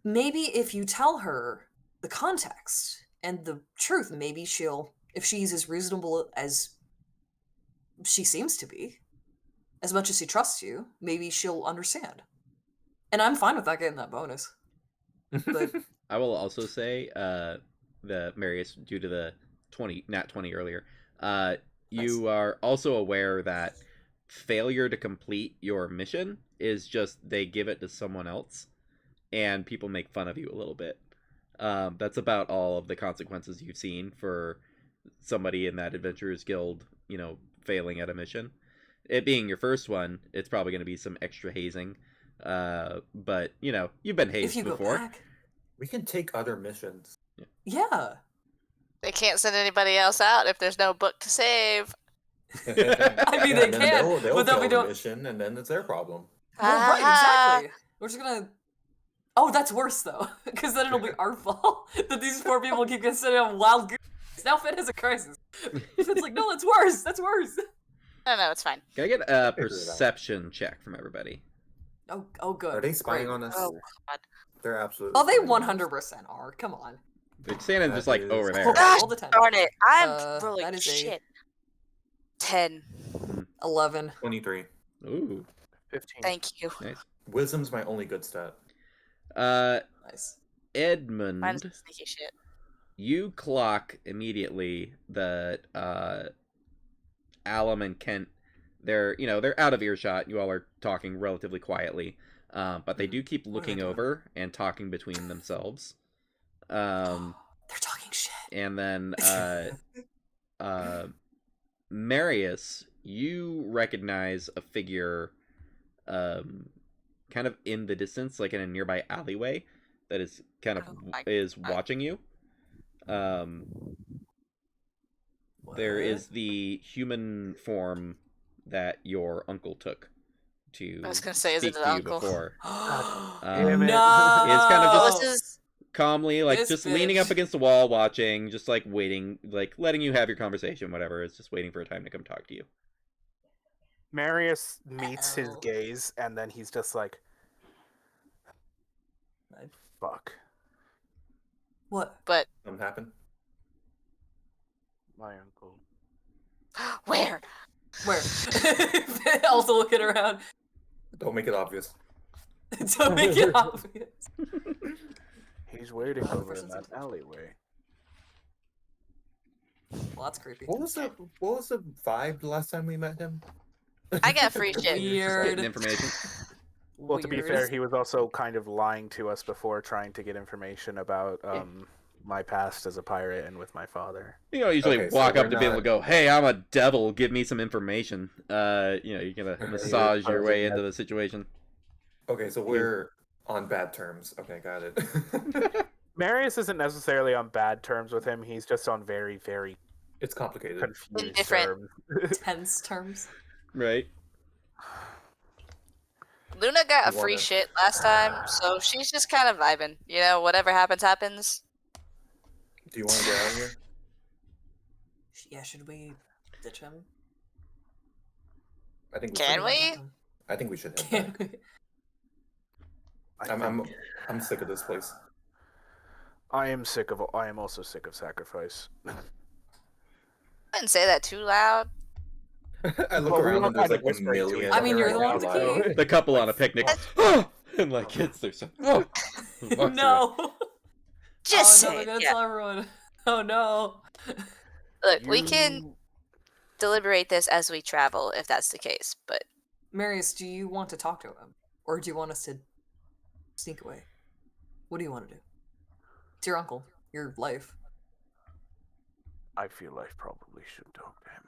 Maybe if you tell her the context and the truth, maybe she'll, if she's as reasonable as she seems to be, as much as she trusts you, maybe she'll understand. And I'm fine with that getting that bonus. But I will also say, the Marius, due to the nat 20 earlier, you are also aware that failure to complete your mission is just they give it to someone else, and people make fun of you a little bit. That's about all of the consequences you've seen for somebody in that Adventurers Guild, failing at a mission. It being your first one, it's probably going to be some extra hazing. But you've been if hazed you go before. back, We can take other missions. yeah. They can't send anybody else out if there's no book to save. I mean, they and then can, they'll but then we fail the don't. mission, and then it's their problem. Well, right, Ah. exactly. We're just gonna. Oh, that's worse though, because then it'll be our fault that these poor people keep getting sent on wild goose. Now Finn has a crisis. Finn's like, no, that's worse. That's worse. No, it's fine. Can I get a Figure it out. perception check from everybody? Oh, good. Are they spying Great. on us? Oh, God. They're absolutely. Oh, they spying on us. 100% are. Come on. They're standing just That like is- over there. Oh, Gosh all the time. darn it. I'm That rolling is a- shit. 10. 11. 23. Ooh, 15. Thank you. Wisdom's my only good stat. Nice. Edmund, Mine's sneaky shit. you clock immediately that Alum and Kent, they're out of earshot. You all are talking relatively quietly, but they do keep What are they looking doing? over and talking between themselves. They're talking shit. And then Marius, you recognize a figure kind of in the distance, like in a nearby alleyway, that is kind of Oh my is God. watching you. There What? is the human form that your uncle took to I was gonna say, is it speak an to you uncle? before. Damn it. No. It's kind of Oh, just- this is Calmly, like This just leaning up bitch. against the wall, watching, just like waiting, like letting you have your conversation, whatever. It's just waiting for a time to come talk to you. Marius meets his Uh-oh. gaze, and then he's just like, fuck. What? but Something happened. My uncle. where? Where? Also looking around. Don't make it obvious. Don't make it obvious. He's waiting Other over in person's that alleyway. Well, that's creepy. What was the vibe the last time we met him? I got free shit. Weird. Getting information. Well, to be Weird. fair, he was also kind of lying to us before, trying to get information about my past as a pirate and with my father. You don't usually Okay, so walk up we're to people and not- go, "Hey, I'm a devil. Give me some information." You're gonna massage your way into the situation. Okay, so we're on bad terms. Okay, got it. Marius isn't necessarily on bad terms with him. He's just on very, very It's complicated. confused Indifferent. terms. Tense terms. Right. Luna got a You free wanna- shit last time, so she's just kind of vibing. Whatever happens, happens. Do you want to get out of here? Yeah, should we ditch him? I think. Can should. we? I think we should. Head Can back. we? I'm sick of this place. I am also sick of sacrifice. I didn't say that too loud. I look Well, we around were and there's kind of like a whispering to million. each I mean, you're the other one with the alive. key. The couple on a picnic. And like kids, there's some. Oh. Walks away. No. Just oh, no, say we're it. gonna Yeah. tell everyone. Oh no. Look, we can You- deliberate this as we travel, if that's the case. But Marius, do you want to talk to him, or do you want us to sneak away? What do you want to do? It's your uncle, your life. I feel I probably should talk to him.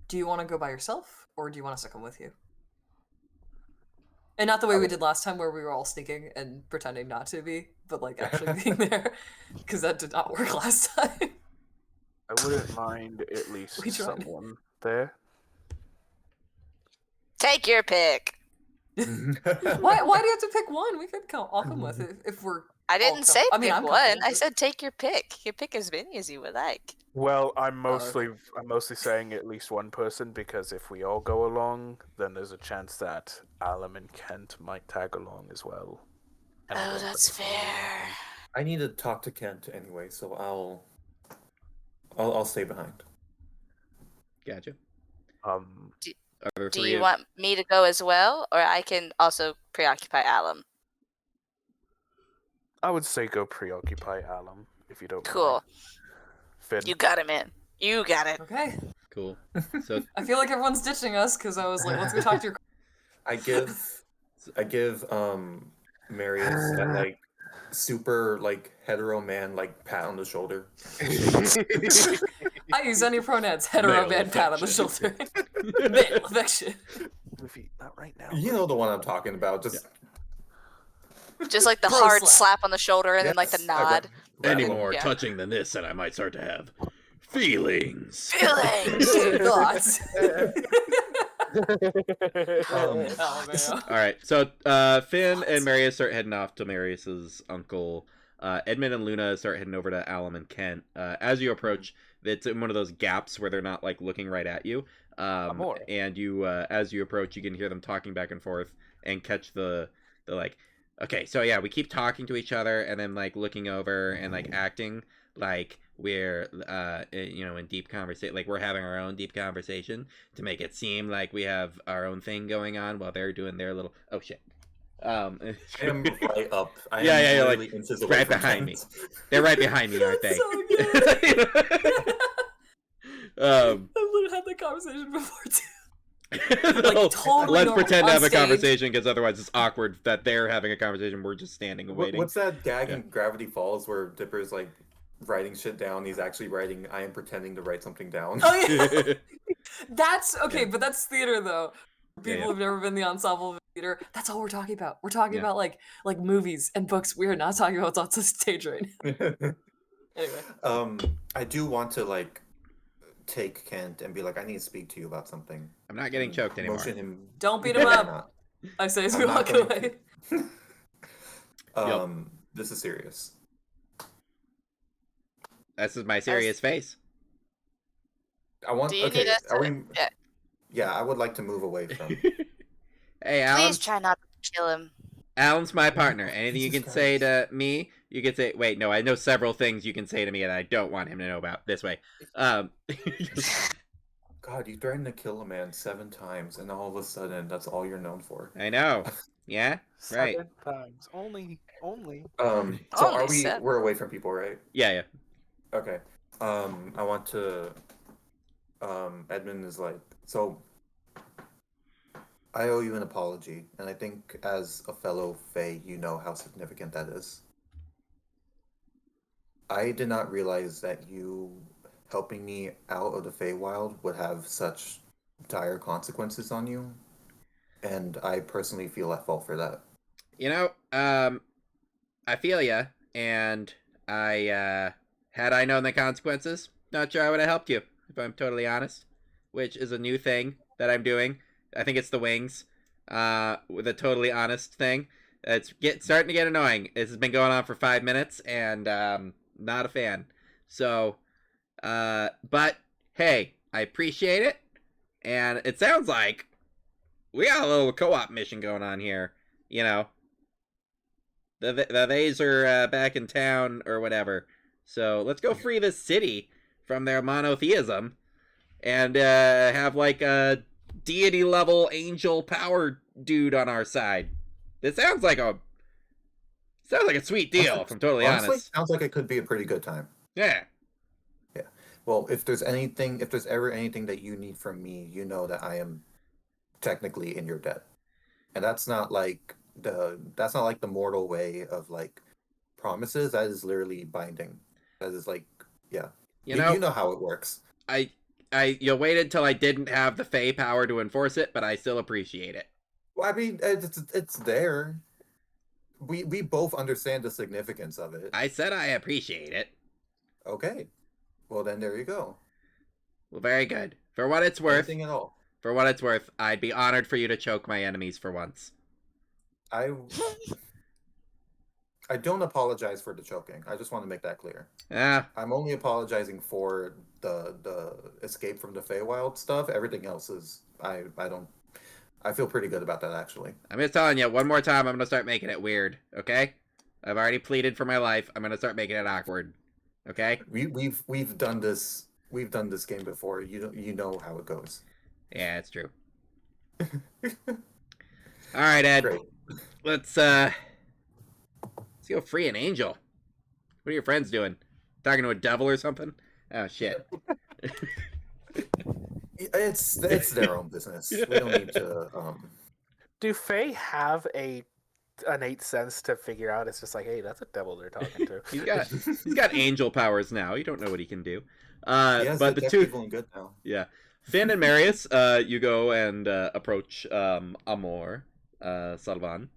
Do you want to go by yourself, or do you want us to come with you? And not the way we did last time, where we were all sneaking and pretending not to be, but like actually being there, because that did not work last time. I wouldn't mind at least We tried. someone there. take your pick. Why do you have to pick one? We could all come with it if we're. I all didn't say I mean, pick I'm one. comfortable I with it. said take your pick. You pick as many as you would like. Well, I'm okay. mostly saying at least one person, because if we all go along, then there's a chance that Alum and Kent might tag along as well. And I Oh, don't that's think- fair. I need to talk to Kent anyway, so I'll stay behind. Gotcha. Um, Are there Do three you of- want me to go as well, or I can also preoccupy Alum? I would say go preoccupy Alum if you don't Cool. mind. Finn. You got him in. You got it. Okay. Cool. So I feel like everyone's ditching us because I was like, let's go talk to your. I give Marius that like super like hetero man like pat on the shoulder. I use any pronouns, hetero Male man, pat on the affection. shoulder. Male affection. Goofy, not right now. You know the one I'm talking about. Just Just like the Bro hard slap. slap on the shoulder and then like the Yes, I nod. grab any him. more Yeah. touching than this, and I might start to have feelings. Feelings. Thoughts. Um, Oh, man. All right, so Finn and Marius start heading off to Marius's uncle. Edmund and Luna start heading over to Alum and Kent. As you approach, it's in one of those gaps where they're not like looking right at you. Amore. And you, as you approach, you can hear them talking back and forth and catch the like. Okay, so yeah, we keep talking to each other and then like looking over and like acting like we're in deep conversation, like we're having our own deep conversation to make it seem like we have our own thing going on while they're doing their little shit. I am right up. I Yeah, am yeah, you're, literally like, inches away right from behind Kent. They're right behind me, aren't they? That's so good. I've literally had that conversation before too. totally Let's normal. pretend to On have a stage. conversation, because otherwise it's awkward that they're having a conversation. We're just standing and waiting. What's that gag Yeah. in Gravity Falls where Dipper's like writing shit down? He's actually writing. I am pretending to write something down. Oh yeah. That's okay, Yeah. but that's theater though. People yeah. who've never been in the ensemble of theater. That's all we're talking about. We're talking Yeah. about like movies and books. We are not talking about what's on stage right now. Anyway. I do want to like take Kent and be like, I need to speak to you about something. I'm not getting choked anymore. Motion him. Don't beat him Yeah, up. I say as I'm we not walk going away. to. This is serious. This is my serious face. I want. Do you Okay, need us are to- we? yeah. Yeah, I would like to move away from. Hey, Alan. Please try not to kill him. Alan's my partner. Anything you Jesus can say Christ. to me, you can say. Wait, no, I know several things you can say to me, and I don't want him to know about. This way. God, you threatened to kill a man 7 times, and all of a sudden, that's all you're known for. I know. Yeah. Right. 7 times. Only. So Only are we? 7. We're away from people, right? Yeah. Yeah. Okay. I want to. Edmund is like, so. I owe you an apology, and I think as a fellow Fae, you know how significant that is. I did not realize that you helping me out of the Feywild would have such dire consequences on you, and I personally feel at fault for that. You know, I feel ya, and I, had I known the consequences, not sure I would have helped you, if I'm totally honest, which is a new thing that I'm doing. I think it's the wings, with a totally honest thing. It's starting to get annoying. This has been going on for 5 minutes, and, not a fan. So, but, hey, I appreciate it, and it sounds like we got a little co-op mission going on here, you know. The theys are back in town or whatever. So let's go free this city from their monotheism and have like a deity level angel power dude on our side. This sounds like a sweet deal, if I'm totally Honestly, honest. sounds like it could be a pretty good time. Yeah. Well, if there's ever anything that you need from me, you know that I am technically in your debt. And that's not like the mortal way of like promises. That is literally binding. That is like, yeah. You You know, know how it works. you waited till I didn't have the Fey power to enforce it, but I still appreciate it. Well, I mean, it's there. We both understand the significance of it. I said I appreciate it. Okay. Well, then there you go. Well, very good. For what it's worth, Anything at all. I'd be honored for you to choke my enemies for once. I don't apologize for the choking. I just want to make that clear. Ah, I'm only apologizing for the escape from the Feywild stuff. Everything else is I feel pretty good about that actually. I'm just telling you, one more time, I'm gonna start making it weird. Okay? I've already pleaded for my life. I'm gonna start making it awkward. Okay? We've done this game before. You know how it goes. Yeah, it's true. All right, Ed. Great. Let's go free an angel. What are your friends doing? Talking to a devil or something? Oh shit. It's their own business. We don't need to. Do Fae have an innate sense to figure out? It's just like, hey, that's a devil they're talking to. He's got angel powers now. You don't know what he can do. Yes, But the detective two, evil and good now. yeah, Finn and Marius, you go and approach Amor, Salvan.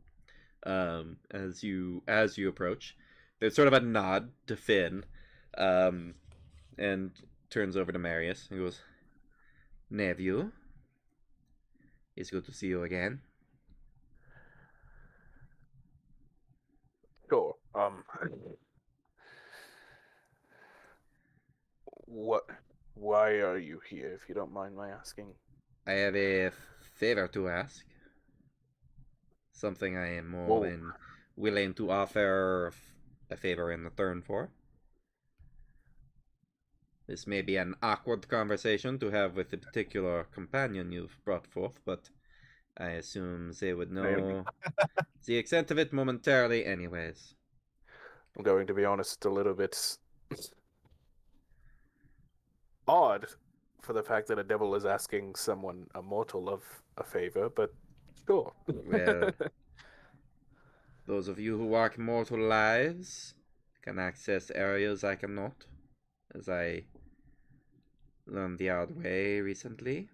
As you approach, there's sort of a nod to Finn, and turns over to Marius and goes, "Nephew, it's good to see you again." Sure. Why are you here, if you don't mind my asking? I have a favor to ask. Something I am more Whoa. than willing to offer a favor in return for. This may be an awkward conversation to have with the particular companion you've brought forth, but I assume they would know the extent of it momentarily anyways. I'm going to be honest, a little bit odd for the fact that a devil is asking someone, a mortal, of a favor, but sure. Well, those of you who walk mortal lives can access areas I cannot, as I learned the hard way recently.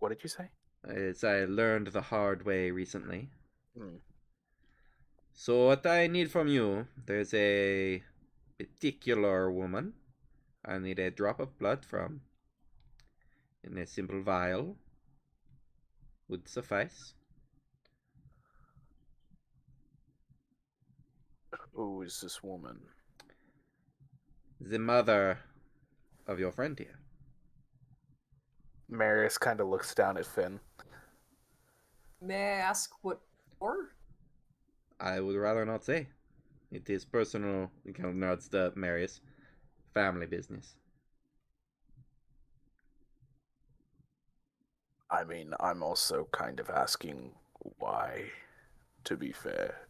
What did you say? As I learned the hard way recently. Hmm. So what I need from you, there's a particular woman I need a drop of blood from. In a simple vial would suffice. Who is this woman? The mother of your friend here. Marius kind of looks down at Finn. May I ask what for? I would rather not say. It is personal, he kind of nods to Marius. Family business. I mean, I'm also kind of asking why, to be fair.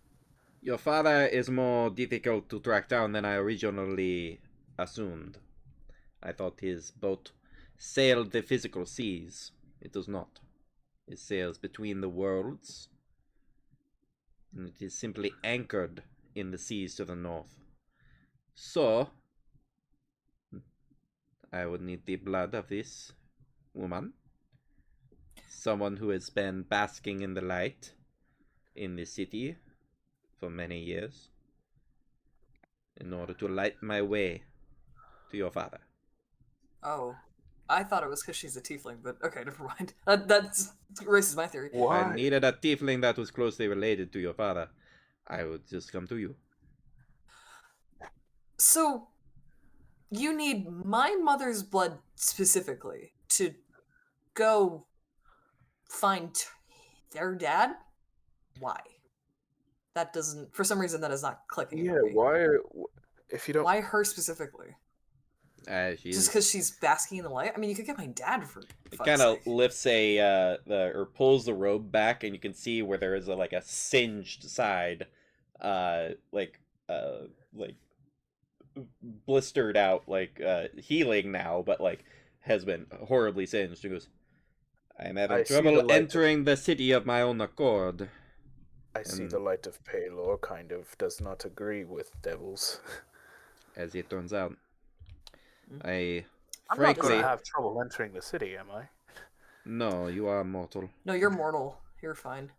Your father is more difficult to track down than I originally assumed. I thought his boat sailed the physical seas. It does not. It sails between the worlds, and it is simply anchored in the seas to the north. So, I would need the blood of this woman. Someone who has been basking in the light in the city for many years in order to light my way to your father. Oh, I thought it was because she's a tiefling, but okay, never mind. That erases my theory. If I needed a tiefling that was closely related to your father, I would just come to you. So, you need my mother's blood specifically to go find their dad? Why? That doesn't, for some reason, that is not clicking. Yeah, with me. why? If you don't, Why her specifically? Just She's because she's basking in the light? I mean, you could get my dad for. it kind of lifts or pulls the robe back, and you can see where there is a blistered out, like healing now, but like has been horribly singed. She goes, "I'm having I see the trouble light entering the city of my own accord." I see the light of Palor kind of does not agree with devils. As it turns out, I I'm not frankly gonna have trouble entering the city, am I? no. You are mortal. No, you're mortal. You're fine.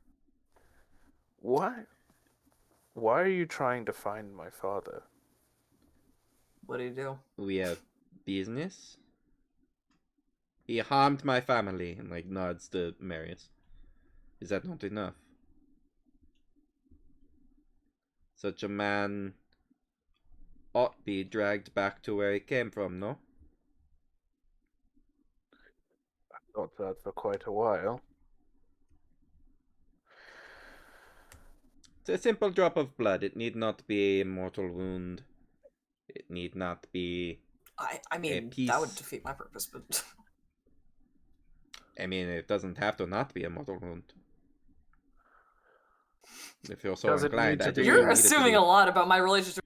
Why? Why are you trying to find my father? What do you do? We have business. He harmed my family, and like nods to Marius. Is that not enough? Such a man ought be dragged back to where he came from, no? I thought that for quite a while. It's a simple drop of blood. It need not be a mortal wound. It need not be. I mean, piece. that would defeat my purpose, but I mean, it doesn't have to not be a mortal wound. If you're so Does it inclined, need to I be- think you're you need it to assuming be. a lot about my relationship.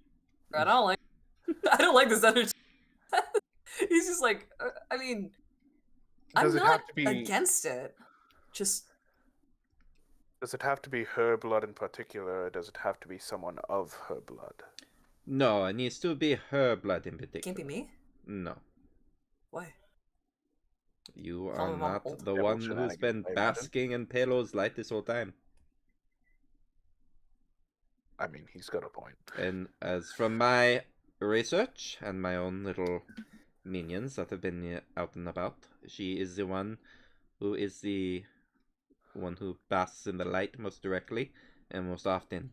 I don't like. I don't like this energy. He's just like, I mean, Does I'm it not have to be? against it. Just Does it have to be her blood in particular, or does it have to be someone of her blood? No, it needs to be her blood in particular. can't be me. No. Why? You Call are him not old the devil one who's shenanigans, been I imagine. basking in Pelo's light this whole time. I mean, he's got a point. And as from my research and my own little minions that have been out and about, she is the one who basks in the light most directly and most often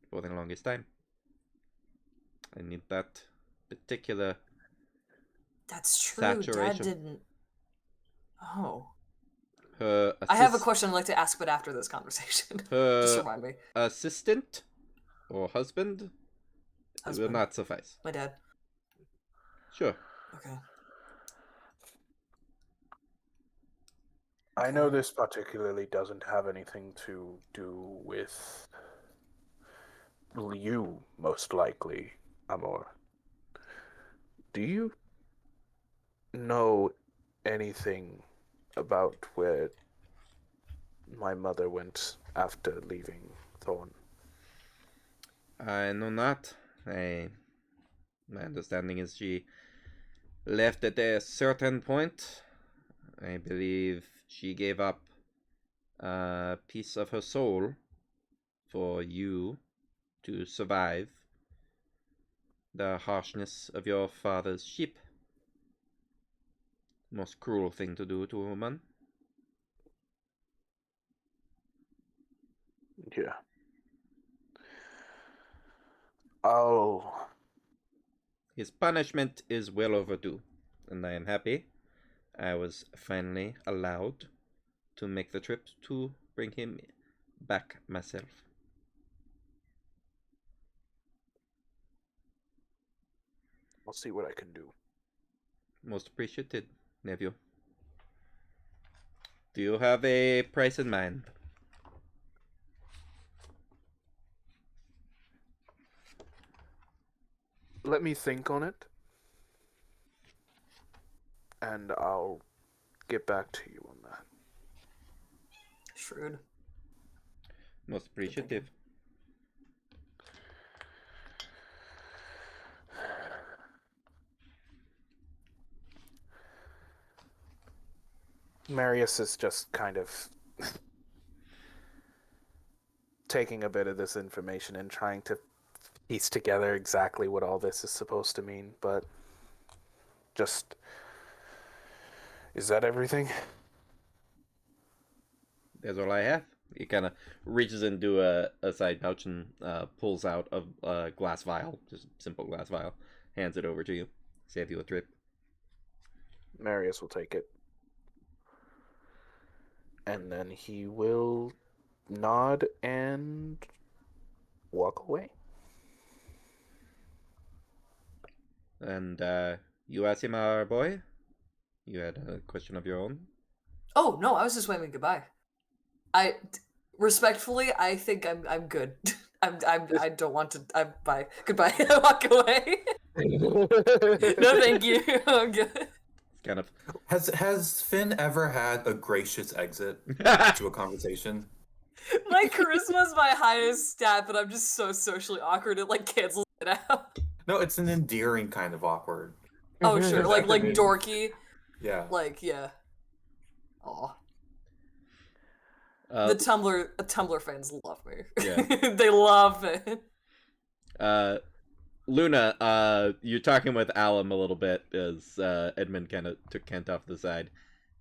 for the longest time. I need that particular That's true. Dad saturation. didn't. Oh. Her I have a question I'd like to ask, but after this conversation. Just Her remind me. assistant or husband, will Husband. not suffice. My dad. Sure. Okay. I know this particularly doesn't have anything to do with you, most likely, Amor. Do you know anything about where my mother went after leaving Thorn? I know not. My understanding is she left at a certain point. I believe she gave up a piece of her soul for you to survive the harshness of your father's ship. Most cruel thing to do to a woman. Yeah. Oh, His punishment is well overdue, and I am happy I was finally allowed to make the trip to bring him back myself. I'll see what I can do. Most appreciated, nephew. Do you have a price in mind? Let me think on it, and I'll get back to you on that. Shrewd. Most appreciative. Marius is just kind of taking a bit of this information and trying to piece together exactly what all this is supposed to mean, but just... Is that everything? That's all I have. He kind of reaches into a side pouch and pulls out a glass vial, just a simple glass vial, hands it over to you, save you a trip. Marius will take it. And then he will nod and walk away. And you, Asimar boy, you had a question of your own? Oh no, I was just waving goodbye. Respectfully, I think I'm good. I don't want to. Bye. Goodbye. I walk away. No, thank you. I'm good. It's kind of Has Finn ever had a gracious exit to a conversation? My charisma's my highest stat, but I'm just so socially awkward it like cancels it out. No, it's an endearing kind of awkward. Oh sure, like Exactly. dorky, Yeah. like yeah. Aw. uh, The Tumblr fans love me. Yeah. They love it. Luna, you're talking with Alum a little bit as Edmund kind of took Kent off the side,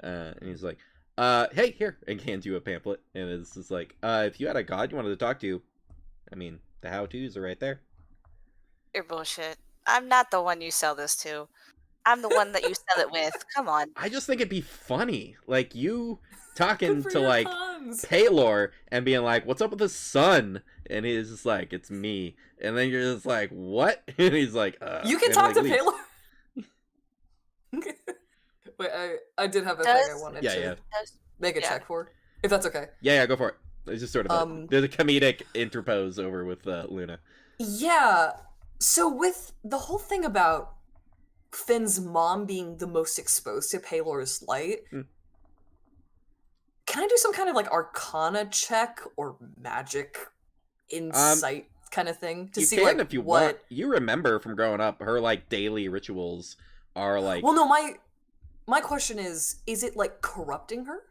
and he's like, "Hey, here," and hands you a pamphlet, and it's just like, "If you had a god you wanted to talk to, I mean, the how-tos are right there." You're bullshit. I'm not the one you sell this to. I'm the one that you sell it with. Come on. I just think it'd be funny, like you talking Good for to your like puns. Paylor and being like, "What's up with the sun?" And he's just like, "It's me," and then you're just like, "What?" And he's like, You can and, talk like, to leaves. Paylor. Wait, I did have a Does- thing I wanted Yeah, to yeah. make a Yeah. check for, if that's okay. Yeah, go for it. It's just sort of there's a comedic interpose over with Luna. Yeah. So with the whole thing about Finn's mom being the most exposed to Paylor's light, can I do some kind of like Arcana check or magic insight kind of thing to You see can like if you what? want. You remember from growing up, her like daily rituals are like. Well, no, my question is it like corrupting her?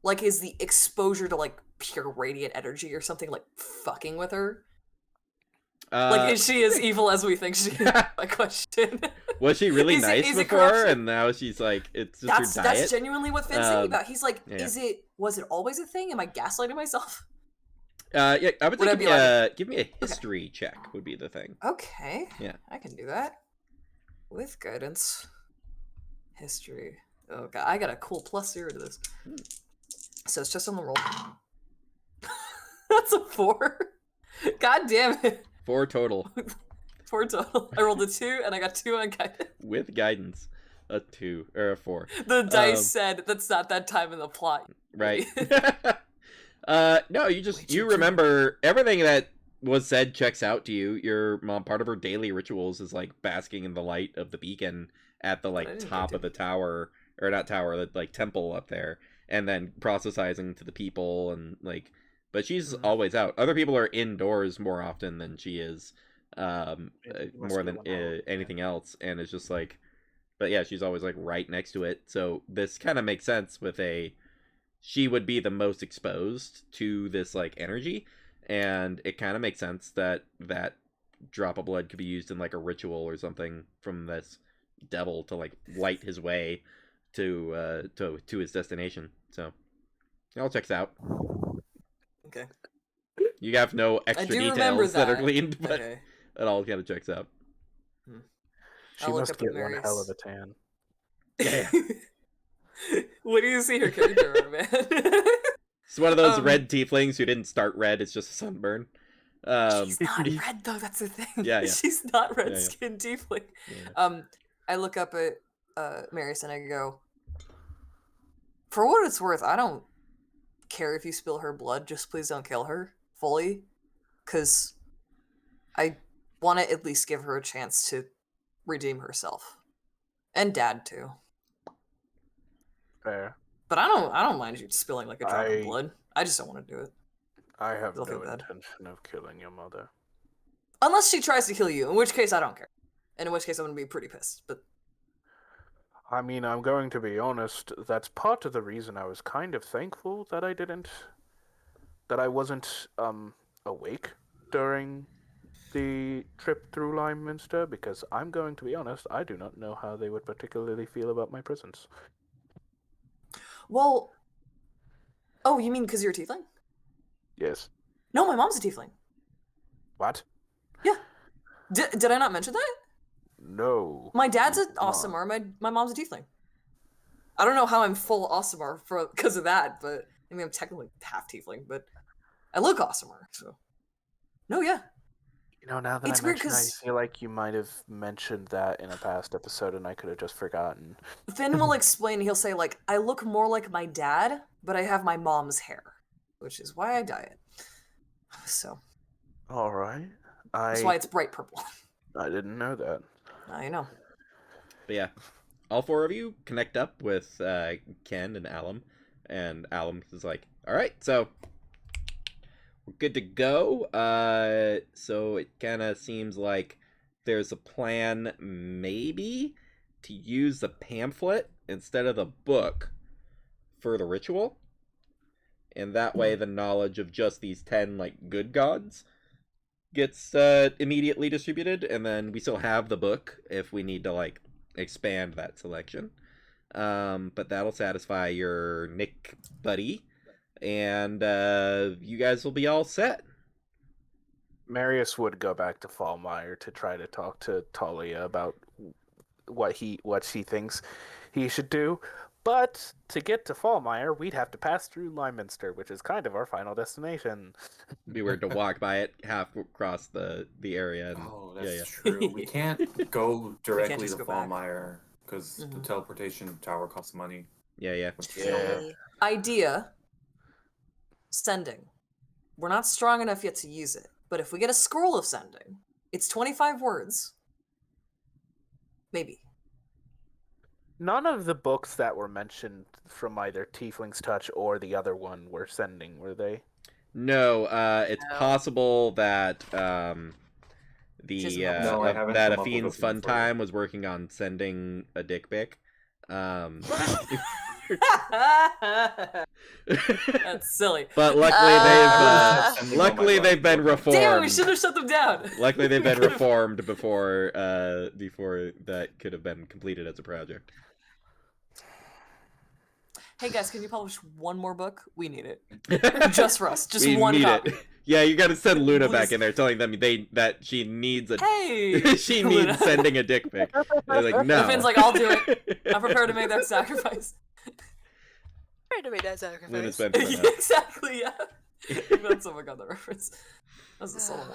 Like, is the exposure to like pure radiant energy or something like fucking with her? Like, is she as evil as we think she is? My question. Was she really Is it- nice is it before, corruption? and now she's like, it's just her diet? That's genuinely what Finn's thinking about. He's like, yeah. was it always a thing? Am I gaslighting myself? Yeah, I would Would I say be give me a history check would be the thing. Okay. Yeah. I can do that. With guidance. History. Oh god, I got a cool +0 to this. So it's just on the roll. That's a 4. God damn it. 4 total 4 total. I rolled a 2 and I got 2 on guidance. with guidance. A 2 or a 4. The dice said that's not that time in the plot. Right. No, you Wait, you remember everything that was said checks out to you. Your mom, part of her daily rituals is like basking in the light of the beacon at the I like didn't top get of the tower, or not tower, the like temple up there, and then processizing to the people and like. But she's Mhm. always out. Other people are indoors more often than she is, more than anything else, and it's just like. But yeah, she's always like right next to it. So this kind of makes sense with she would be the most exposed to this like energy, and it kind of makes sense that that drop of blood could be used in like a ritual or something from this devil to like light his way to his destination. So it all checks out. Okay. You have no I extra do remember details that are that. gleaned, but Okay. it all kind of checks out. She I'll look must up get the one hell of a tan. Yeah. What do you see her character on, man? It's one of those Um, red tieflings who didn't start red. It's just a sunburn. She's not red though, that's the thing. Yeah, yeah. She's not red Yeah, yeah. skin tiefling. Yeah. I look up at Marius and I go, for what it's worth, I don't care if you spill her blood, just please don't kill her fully. Cause I wanna at least give her a chance to redeem herself. And Dad too. Fair. But I don't mind you spilling like a drop I- of blood. I just don't want to do it. I have Don't no feel bad. intention of killing your mother. Unless she tries to kill you, in which case I don't care. And in which case I'm gonna be pretty pissed. But I mean, I'm going to be honest, that's part of the reason I was kind of thankful that I wasn't awake during the trip through Lymeminster, because I'm going to be honest, I do not know how they would particularly feel about my presence. well, oh, you mean because you're a tiefling? Yes. No, my mom's a tiefling. What? Did I not mention that? No. My dad's an you did not. Awesomar. My mom's a tiefling. I don't know how I'm full Awesomar because of that, but I mean I'm technically half tiefling, but I look Awesomar. So no, yeah. You know, now that It's I weird mention it, 'cause- I feel like you might have mentioned that in a past episode and I could have just forgotten. Finn will explain. He'll say like, I look more like my dad, but I have my mom's hair, which is why I dye it. So Alright. that's why it's bright purple. I didn't know that. Now you know. But yeah, all four of you connect up with Ken and Alum, and Alum is like, "All right, so we're good to go." So it kind of seems like there's a plan, maybe, to use the pamphlet instead of the book for the ritual, and that way the knowledge of just these 10 like good gods gets immediately distributed, and then we still have the book if we need to like expand that selection. But that'll satisfy your Nick buddy, and you guys will be all set. Marius would go back to Fallmeyer to try to talk to Talia about what she thinks he should do. But to get to Fallmeyer, we'd have to pass through Lyminster, which is kind of our final destination. It'd be weird to walk by it half across the area. And, Oh, that's yeah. true. We can't go directly just to go back. Fallmeyer because the Mhm. teleportation tower costs money. Yeah. Which we don't have. Yay. Idea. Sending. We're not strong enough yet to use it, but if we get a scroll of sending, it's 25 words. Maybe. None of the books that were mentioned from either Tiefling's Touch or the other one were sending, were they? No, it's No. possible that Just the not- No, I haven't that come up with Afine's a Fun thing for Time was working on sending a dick pic. That's silly. But luckily Sending all my they've been love. reformed. Damn, we should have shut them down. Luckily they've been Could've- reformed before that could have been completed as a project. Hey guys, can you publish one more book? We need it. Just for us. Just We one need copy. it. Yeah, you got to send Luna back Please. in there, telling them that she needs a Hey! she Luna. needs sending a dick pic. They're like, no. Finn's like, I'll do it. I'm prepared to make that sacrifice. Try to make that sacrifice. Luna's been through enough. Exactly, yeah. I'm glad someone got that reference. That was a subtle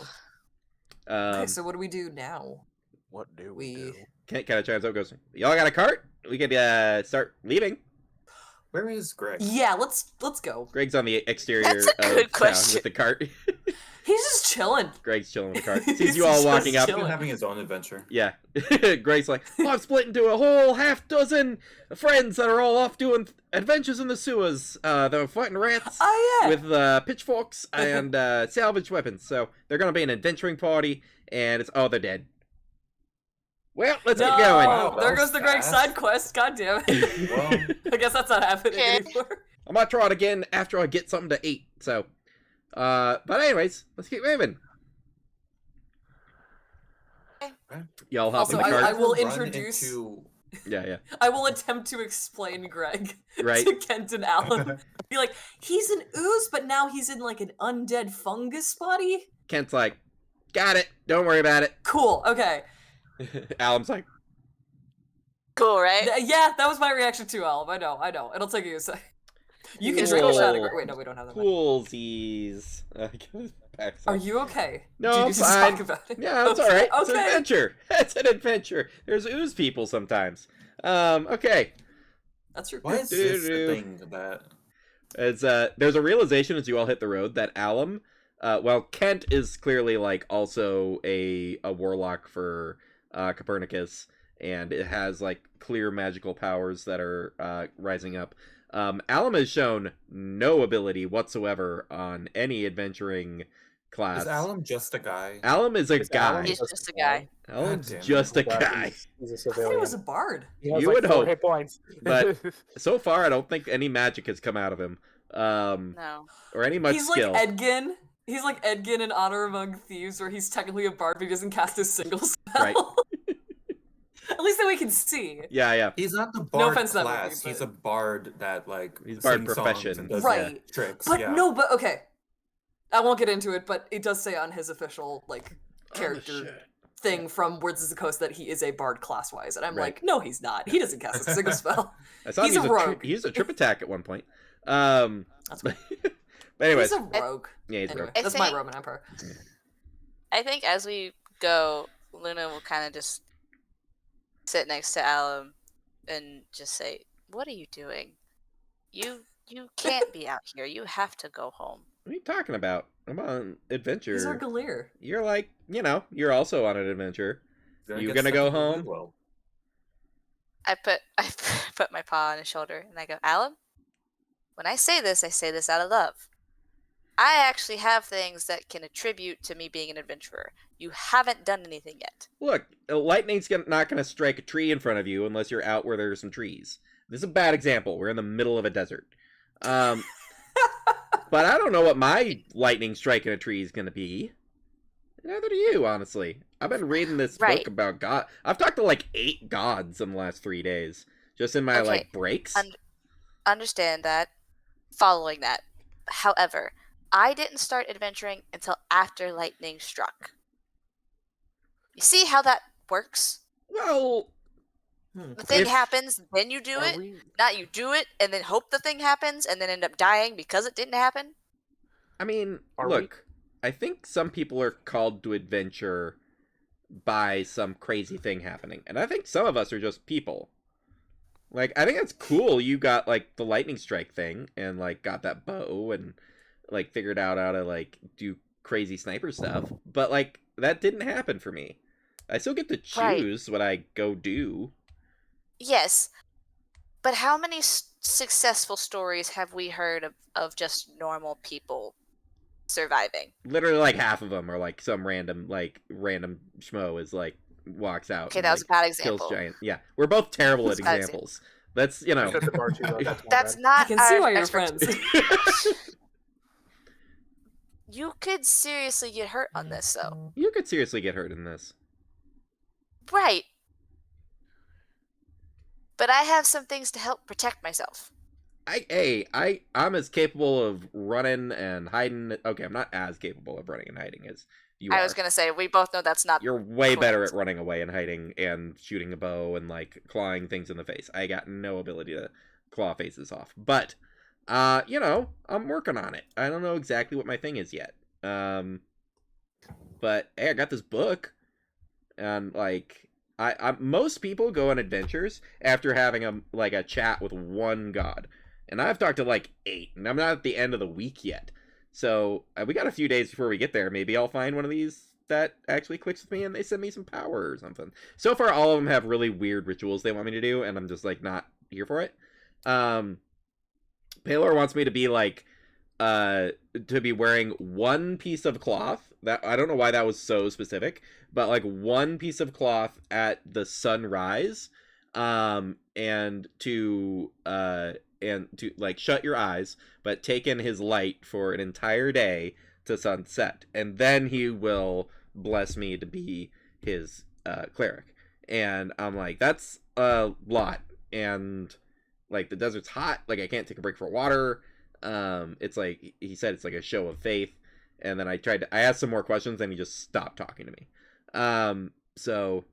one. Okay, so what do we do now? What do We- do? Kind of chimes up, goes, y'all got a cart? We could start leaving. Where is Greg? Yeah, let's go. Greg's on the exterior That's a of good town question. with the cart. He's just chilling. Greg's chilling with the cart. He's Sees you all just walking up. He's chilling. been having his own adventure. Yeah. Greg's like, oh, I've split into a whole half dozen friends that are all off doing adventures in the sewers. They're fighting rats Oh yeah. with pitchforks and salvage weapons. So they're going to be an adventuring party, and they're dead. Well, let's no, get going. Wow, that there was goes the Greg fast. side quest. God damn it. Well, I guess that's not happening Okay. anymore. I might try it again after I get something to eat. So, but anyways, let's keep moving. Y'all hop Also, in the I cart. will run introduce- into- Yeah. I will attempt to explain Greg Right. to Kent and Alan. Be like, he's an ooze, but now he's in like an undead fungus body. Kent's like, got it. Don't worry about it. Cool. Okay. Alum's like, Cool, right? Yeah, that was my reaction to Alum. I know. It'll take you a sec. You can drink a shot of Greg. Wait, no, we don't have that. much. coolsies. Are you okay? No, Do you I'm need to fine. talk about it? Yeah, it's Okay, alright. It's an Okay. adventure. It's an adventure. There's ooze people sometimes. Okay. That's your. Why is this Doo-doo. the thing that? As there's a realization as you all hit the road that Alum, Kent is clearly like also a warlock for Copernicus, and it has like clear magical powers that are rising up. Alum has shown no ability whatsoever on any adventuring class. Is Alum just a guy? Alum is a Is guy. Alum He's just a guy. Alum's God damn it. just a Well, guy. He's a I thought civilian. he was a bard. He has You like would 4 hope, hit points. but- So far, I don't think any magic has come out of him, No. or any much He's skill. like Edgin. He's like Edgin in Honor Among Thieves, where he's technically a bard, but he doesn't cast a single spell. Right. At least that we can see. Yeah. He's not the bard offense to that class. movie, He's but- a bard that like He's bard sings songs profession. and does Right. tricks. But yeah. no, but okay. I won't get into it, but it does say on his official like Oh, character thing from Words of the Coast that he is a bard class wise, and I'm Right. like, no, he's not. He doesn't cast a single spell. I saw He's him a rogue. he used a trip attack at one point. That's But anyways, He's a rogue. yeah, he's Anyway, rogue. I that's my think- Roman Emperor. I think as we go, Luna will kind of just sit next to Alum and just say, "What are you doing? You can't be out here. You have to go home." What are you talking about? I'm on an adventure. He's our Galir. You're like, you're also on an adventure. Then I You guess gonna go second will do home? well. I put my paw on his shoulder and I go, Alan, when I say this out of love. I actually have things that can attribute to me being an adventurer. You haven't done anything yet. Look, lightning's not gonna strike a tree in front of you unless you're out where there's some trees. This is a bad example. We're in the middle of a desert. But I don't know what my lightning striking a tree is gonna be. Neither do you, honestly. I've been reading this Right. book about God. I've talked to like 8 gods in the last 3 days, just in my Okay, like breaks. Understand that. Following that. However, I didn't start adventuring until after lightning struck. You see how that works? Well, The thing If- happens, then you do it. Not you do it and then hope the thing happens and then end up dying because it didn't happen. I mean, Are look, I think some people are called to adventure by some crazy thing happening, and I think some of us are just people. Like, I think that's cool. You got like the lightning strike thing, and like got that bow, and like figured out how to like do crazy sniper stuff. But like that didn't happen for me. I still get to Right. choose what I go do. Yes, but how many successful stories have we heard of just normal people surviving? Literally, like half of them are like some random schmo is like walks out. Okay, and, that was like, a bad kills example. giant. Yeah, we're both terrible at That's a bad examples. That's It's just a bar too low, that's my That's bad. not I can see our why you're expertise. friends. You could seriously get hurt on this, though. You could seriously get hurt in this. Right. But I have some things to help protect myself. I'm as capable of running and hiding. Okay, I'm not as capable of running and hiding as you I are. was gonna say, we both know that's not. You're way better correct. at running away and hiding and shooting a bow and like clawing things in the face. I got no ability to claw faces off. But you know, I'm working on it. I don't know exactly what my thing is yet. But hey, I got this book, and like I most people go on adventures after having a chat with one god, and I've talked to like 8, and I'm not at the end of the week yet. So we got a few days before we get there. Maybe I'll find one of these that actually clicks with me, and they send me some power or something. So far, all of them have really weird rituals they want me to do, and I'm just like not here for it. Paylor wants me to be like to be wearing one piece of cloth. That I don't know why that was so specific, but like one piece of cloth at the sunrise, and to like shut your eyes, but take in his light for an entire day to sunset, and then he will bless me to be his cleric. And I'm like, that's a lot, and like the desert's hot, like I can't take a break for water. It's like he said it's like a show of faith, and then I asked some more questions and he just stopped talking to me. So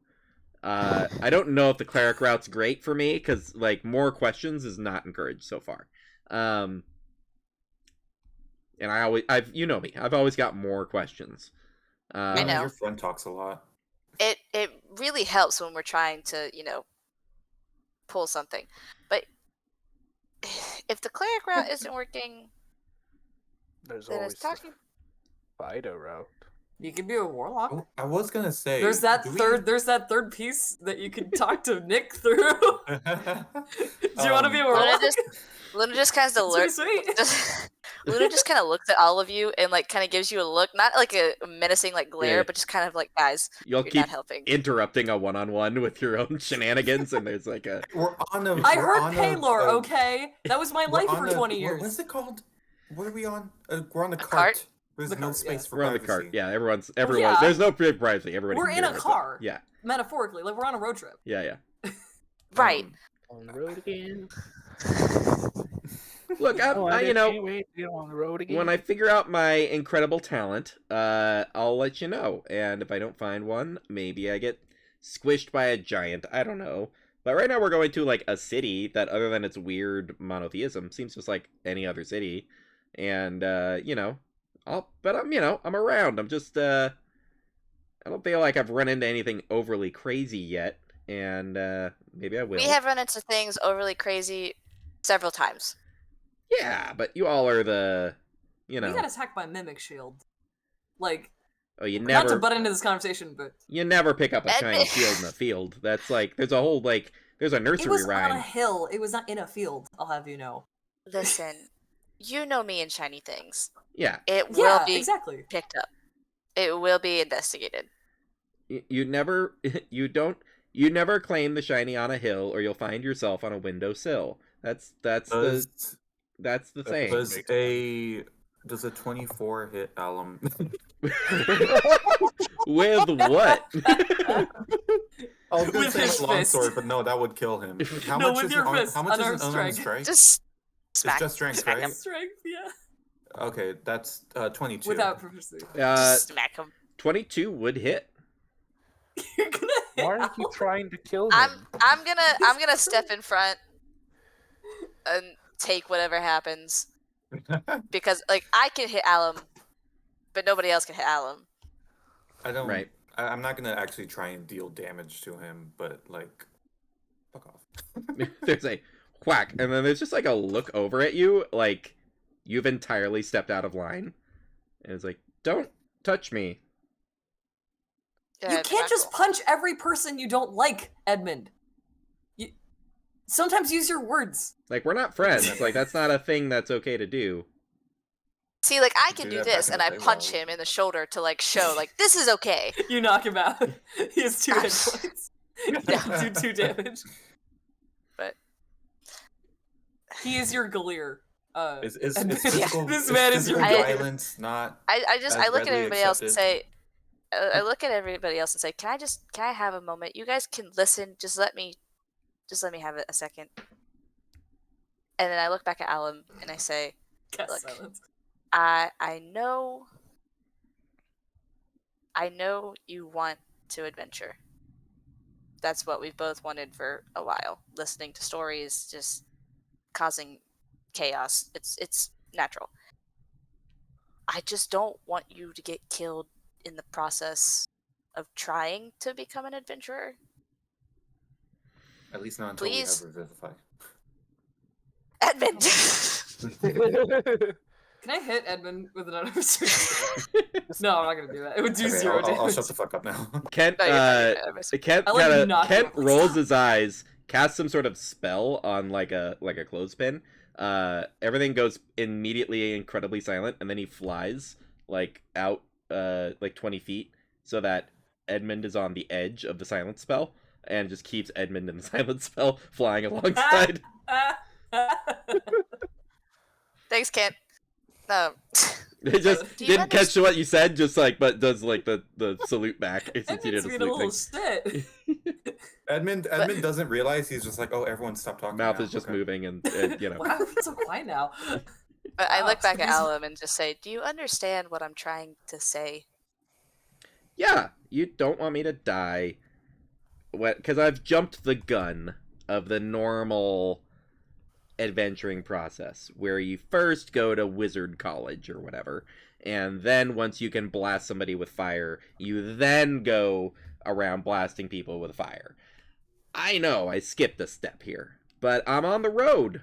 I don't know if the cleric route's great for me, because like more questions is not encouraged so far. And I've you know me, I've always got more questions. I know. Your friend talks a lot. It really helps when we're trying to, pull something. But if the cleric route isn't working, There's then always it's talking. the Fido route. You can be a warlock. Oh, I was gonna say There's that do we- there's that third piece that you can talk to Nick through. Do you want to be a Luna warlock? just kind of It's pretty looks. sweet. Luna just kind of looks at all of you and like kind of gives you a look, not like a menacing like glare, Yeah. but just kind of like, guys, You'll you're keep not helping. interrupting a one-on-one with your own shenanigans, and there's like a We're on a. I we're heard on a- Paylor, a- okay? That was my we're life on for a- 20 years. What's it called? What are we on? We're on a cart? cart. There's The no cart, space yeah. for we're on the privacy. cart. Yeah, everyone. yeah. There's no privacy. Everybody. We're can in do a it. car. Yeah, Metaphorically, like we're on a road trip. yeah. Right. On the road again. Look, I you just know, can't wait to get on the road again. when I figure out my incredible talent, I'll let you know. And if I don't find one, maybe I get squished by a giant. I don't know. But right now we're going to like a city that, other than its weird monotheism, seems just like any other city. And I'm around. I'm just I don't feel like I've run into anything overly crazy yet, and maybe I will. We have run into things overly crazy several times. Yeah, but you all are the, We got attacked by Mimic Shield. Like, Oh, you Not to never butt into this conversation, but pick up a shiny Edmund- shield in a field. That's like there's a whole like there's a it nursery was on a rhyme. hill. It was not in a field. I'll have you know. Listen, you know me and shiny things. Yeah, It will Yeah, be exactly. picked up. It will be investigated. you never you never claim the shiny on a hill, or you'll find yourself on a windowsill. That's the saying. Does a 24 hit Alum? With what? I was gonna With say his with long fist. sword, but no, that would kill him. How No, much with is your an fist, how much is unarmed an unarmed strike. strike? Just smack. just strength, smack right? him. Strength, yeah. Okay, that's 22. Without proficiency. Just smack him. 22 would hit. You're gonna hit Why are you Al. trying to kill him? I'm gonna step in front and take whatever happens because like I can hit Alum, but nobody else can hit Alum. I don't. Right. I'm not gonna actually try and deal damage to him, but like, fuck off. There's a whack, and then there's just like a look over at you, like you've entirely stepped out of line. And it's like, don't touch me. Yeah, You it'd be can't not just cool. punch every person you don't like, Edmund. You sometimes use your words. Like, we're not friends. Like, that's not a thing that's okay to do. See, like I Do can do that back this, in and the I day, punch well. him in the shoulder to like show like this is okay. You knock him out. He has 2 hit points. Do 2 damage. But He is your Galir. Is and physical, this man is your physical guy. violence not? I As look at readily everybody else and accepted. say, I look at everybody else and say, can I have a moment? You guys can listen. Just let me have a second. And then I look back at Alum and I say, Cast Look. silence. I know you want to adventure. That's what we've both wanted for a while. Listening to stories, just causing chaos. It's natural. I just don't want you to get killed in the process of trying to become an adventurer. At least not until Please. we have Revivify. Edmund! Can I hit Edmund with an anniversary? No, I'm not gonna do that. It would do Okay, 0 damage. I'll shut the fuck up now. Kent, No, you're not gonna do it. Kent, I like kinda, knocking Kent him. rolls Stop. his eyes, casts some sort of spell on like a clothespin. Everything goes immediately incredibly silent, and then he flies like out like 20 feet, so that Edmund is on the edge of the silent spell, and just keeps Edmund in the silent spell flying alongside. Thanks, Kent. It just Do you didn't catch what you said, just like, but does like the salute back since you Edmund's did a being a salute little thing. shit. Edmund doesn't realize, he's just like, oh, everyone stop talking. Mouth now. is just Okay. moving, and you know. Why are we so quiet now? But I Wow, look back at he's- Alum and just say, do you understand what I'm trying to say? Yeah, you don't want me to die. Because I've jumped the gun of the normal adventuring process, where you first go to wizard college or whatever, and then once you can blast somebody with fire, you then go around blasting people with fire. I know I skipped a step here, but I'm on the road.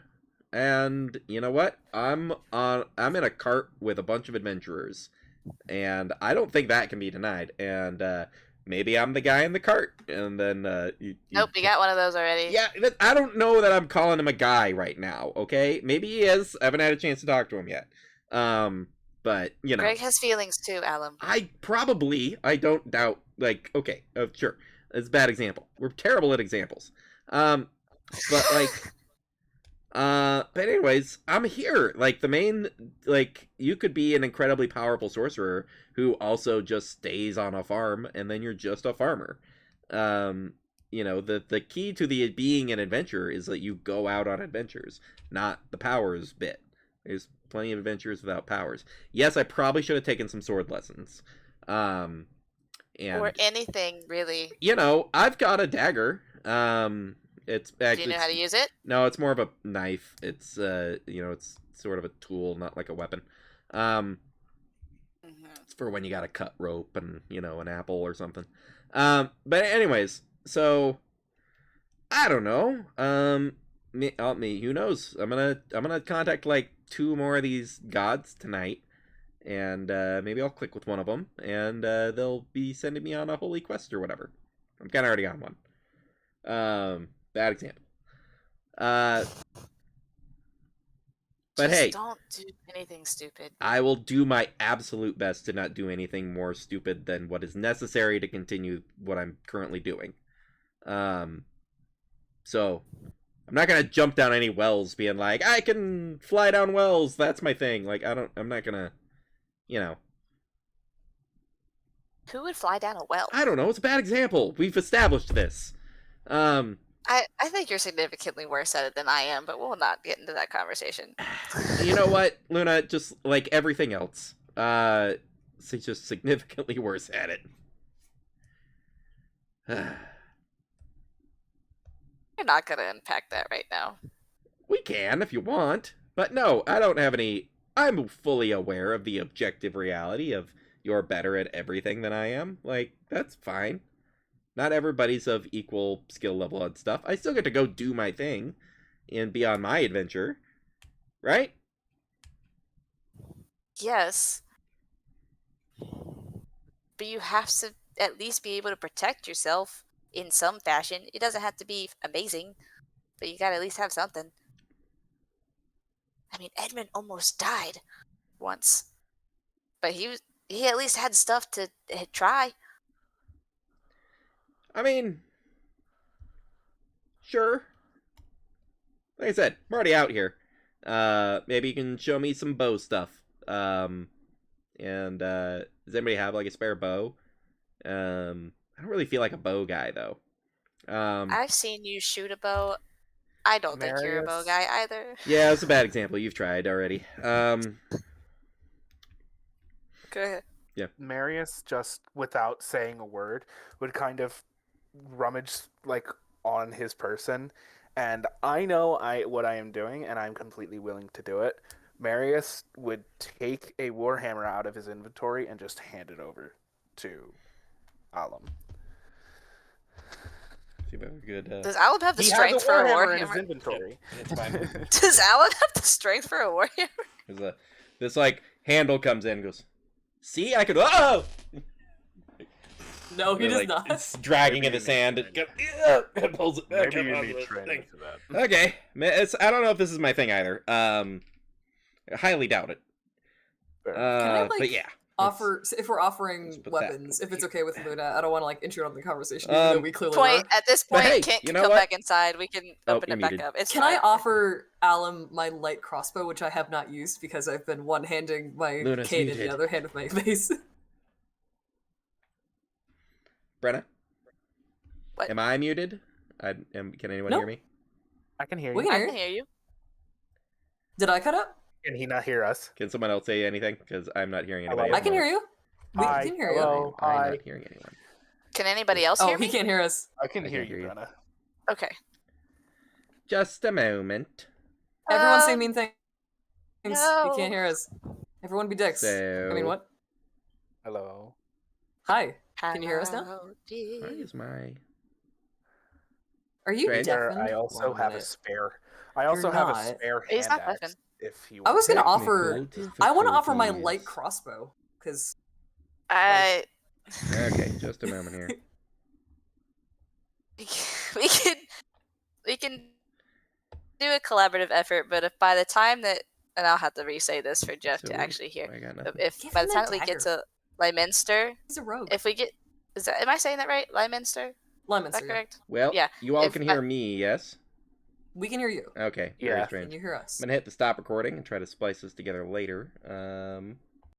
And you know what? I'm in a cart with a bunch of adventurers, and I don't think that can be denied. And maybe I'm the guy in the cart, and then Nope, you got one of those already. yeah. I don't know that I'm calling him a guy right now. Okay, maybe he is. I haven't had a chance to talk to him yet. But you know, Greg has feelings too, Alum. I don't doubt. Like, okay, sure, it's a bad example. We're terrible at examples. But like. But anyways, I'm here. Like, the main, like, you could be an incredibly powerful sorcerer who also just stays on a farm, and then you're just a farmer. You know, the key to the being an adventurer is that you go out on adventures, not the powers bit. There's plenty of adventures without powers. Yes, I probably should have taken some sword lessons. And, Or anything, really. you know, I've got a dagger. It's Do actually you know how to use it? no, it's more of a knife. It's you know, it's sort of a tool, not like a weapon. Mhm. It's for when you gotta cut rope and, you know, an apple or something. But anyways, so I don't know. Me, who knows? I'm gonna contact like 2 more of these gods tonight, and maybe I'll click with one of them, and they'll be sending me on a holy quest or whatever. I'm kind of already on one. Bad example. But Just hey, don't do anything stupid. I will do my absolute best to not do anything more stupid than what is necessary to continue what I'm currently doing. So I'm not gonna jump down any wells being like, I can fly down wells, that's my thing. Like, I'm not gonna, you know. Who would fly down a well? I don't know, it's a bad example. We've established this. I think you're significantly worse at it than I am, but we'll not get into that conversation. You know what, Luna? Just like everything else, she's just significantly worse at it. You're not gonna unpack that right now. We can if you want, but no, I don't have any. I'm fully aware of the objective reality of you're better at everything than I am. Like, that's fine. Not everybody's of equal skill level and stuff. I still get to go do my thing and be on my adventure, right? Yes. But you have to at least be able to protect yourself in some fashion. It doesn't have to be amazing, but you gotta at least have something. I mean, Edmund almost died once, but he at least had stuff to try. I mean, sure. Like I said, I'm already out here. Maybe you can show me some bow stuff. And does anybody have like a spare bow? I don't really feel like a bow guy though. I've seen you shoot a bow. I don't think you're a bow Marius? guy either. Yeah, it's a bad example. You've tried already. Go ahead. Marius, just without saying a word, would kind of rummage like on his person, and I know what I am doing, and I'm completely willing to do it. Marius would take a warhammer out of his inventory and just hand it over to Alum. See if I have a good. Does Alan have the He strength has a for a warhammer in his warhammer? inventory. It's fine. Does Alan have the strength for a warhammer? This like handle comes in and goes. See, I could. Oh! No, he does Like, not. it's dragging in Maybe his you hand. need It pulls it back. Maybe you up need onto the training thing. for that. Okay, I don't know if this is my thing either. I highly doubt it. Fair. Can I, like, But yeah. Offer if we're offering let's put that weapons, if it's okay with Luna, I don't want to like intrude on the conversation. Um, Even though we clearly Point are. at this But point, hey, Kent you can know come what? back inside. We can Oh, open you're it back muted. up. It's Can fine. I offer Alum my light crossbow, which I have not used because I've been one-handing my Luna's cane in muted. the other hand with my mace? Brenna? What? Am I muted? Can anyone Nope. hear me? I can hear We you. can I hear can you. hear you. Did I cut up? Can he not hear us? Can someone else say anything? Because I'm not hearing anybody. Hello? at I the can hear moment. you. We Hi. can hear you. Hello. I'm Hi. not hearing anyone. Can anybody else Oh, hear he me? can't hear us. I can I hear can't you, hear you. Brenna. Okay. Just a moment. Everyone say Um, mean things. no. You can't hear us. Everyone be dicks. So, I mean, what? Hello. Hi. Can you hear us now? Hello, why dear. is my Are you Strange. Sir, deafened? I also One have a minute. spare. I also You're have a not. spare He's hand not axe. deafened. If you I was gonna want. offer. I want to offer my light difficulties. crossbow because I Okay, just a moment here. we can do a collaborative effort, but if by the time that, and I'll have to re-say this for Jeff So to what- actually hear, I got nothing. if Give by him the that time that we get dagger. to Lyminster, he's a rogue. if we get, am I saying that right? Lyminster? Is Lymancer, that yeah. correct? Well, Yeah, you all if can I- hear me, yes? We can hear you. Okay, Yeah. very Can strange. you hear us? I'm gonna hit the stop recording and try to splice this together later.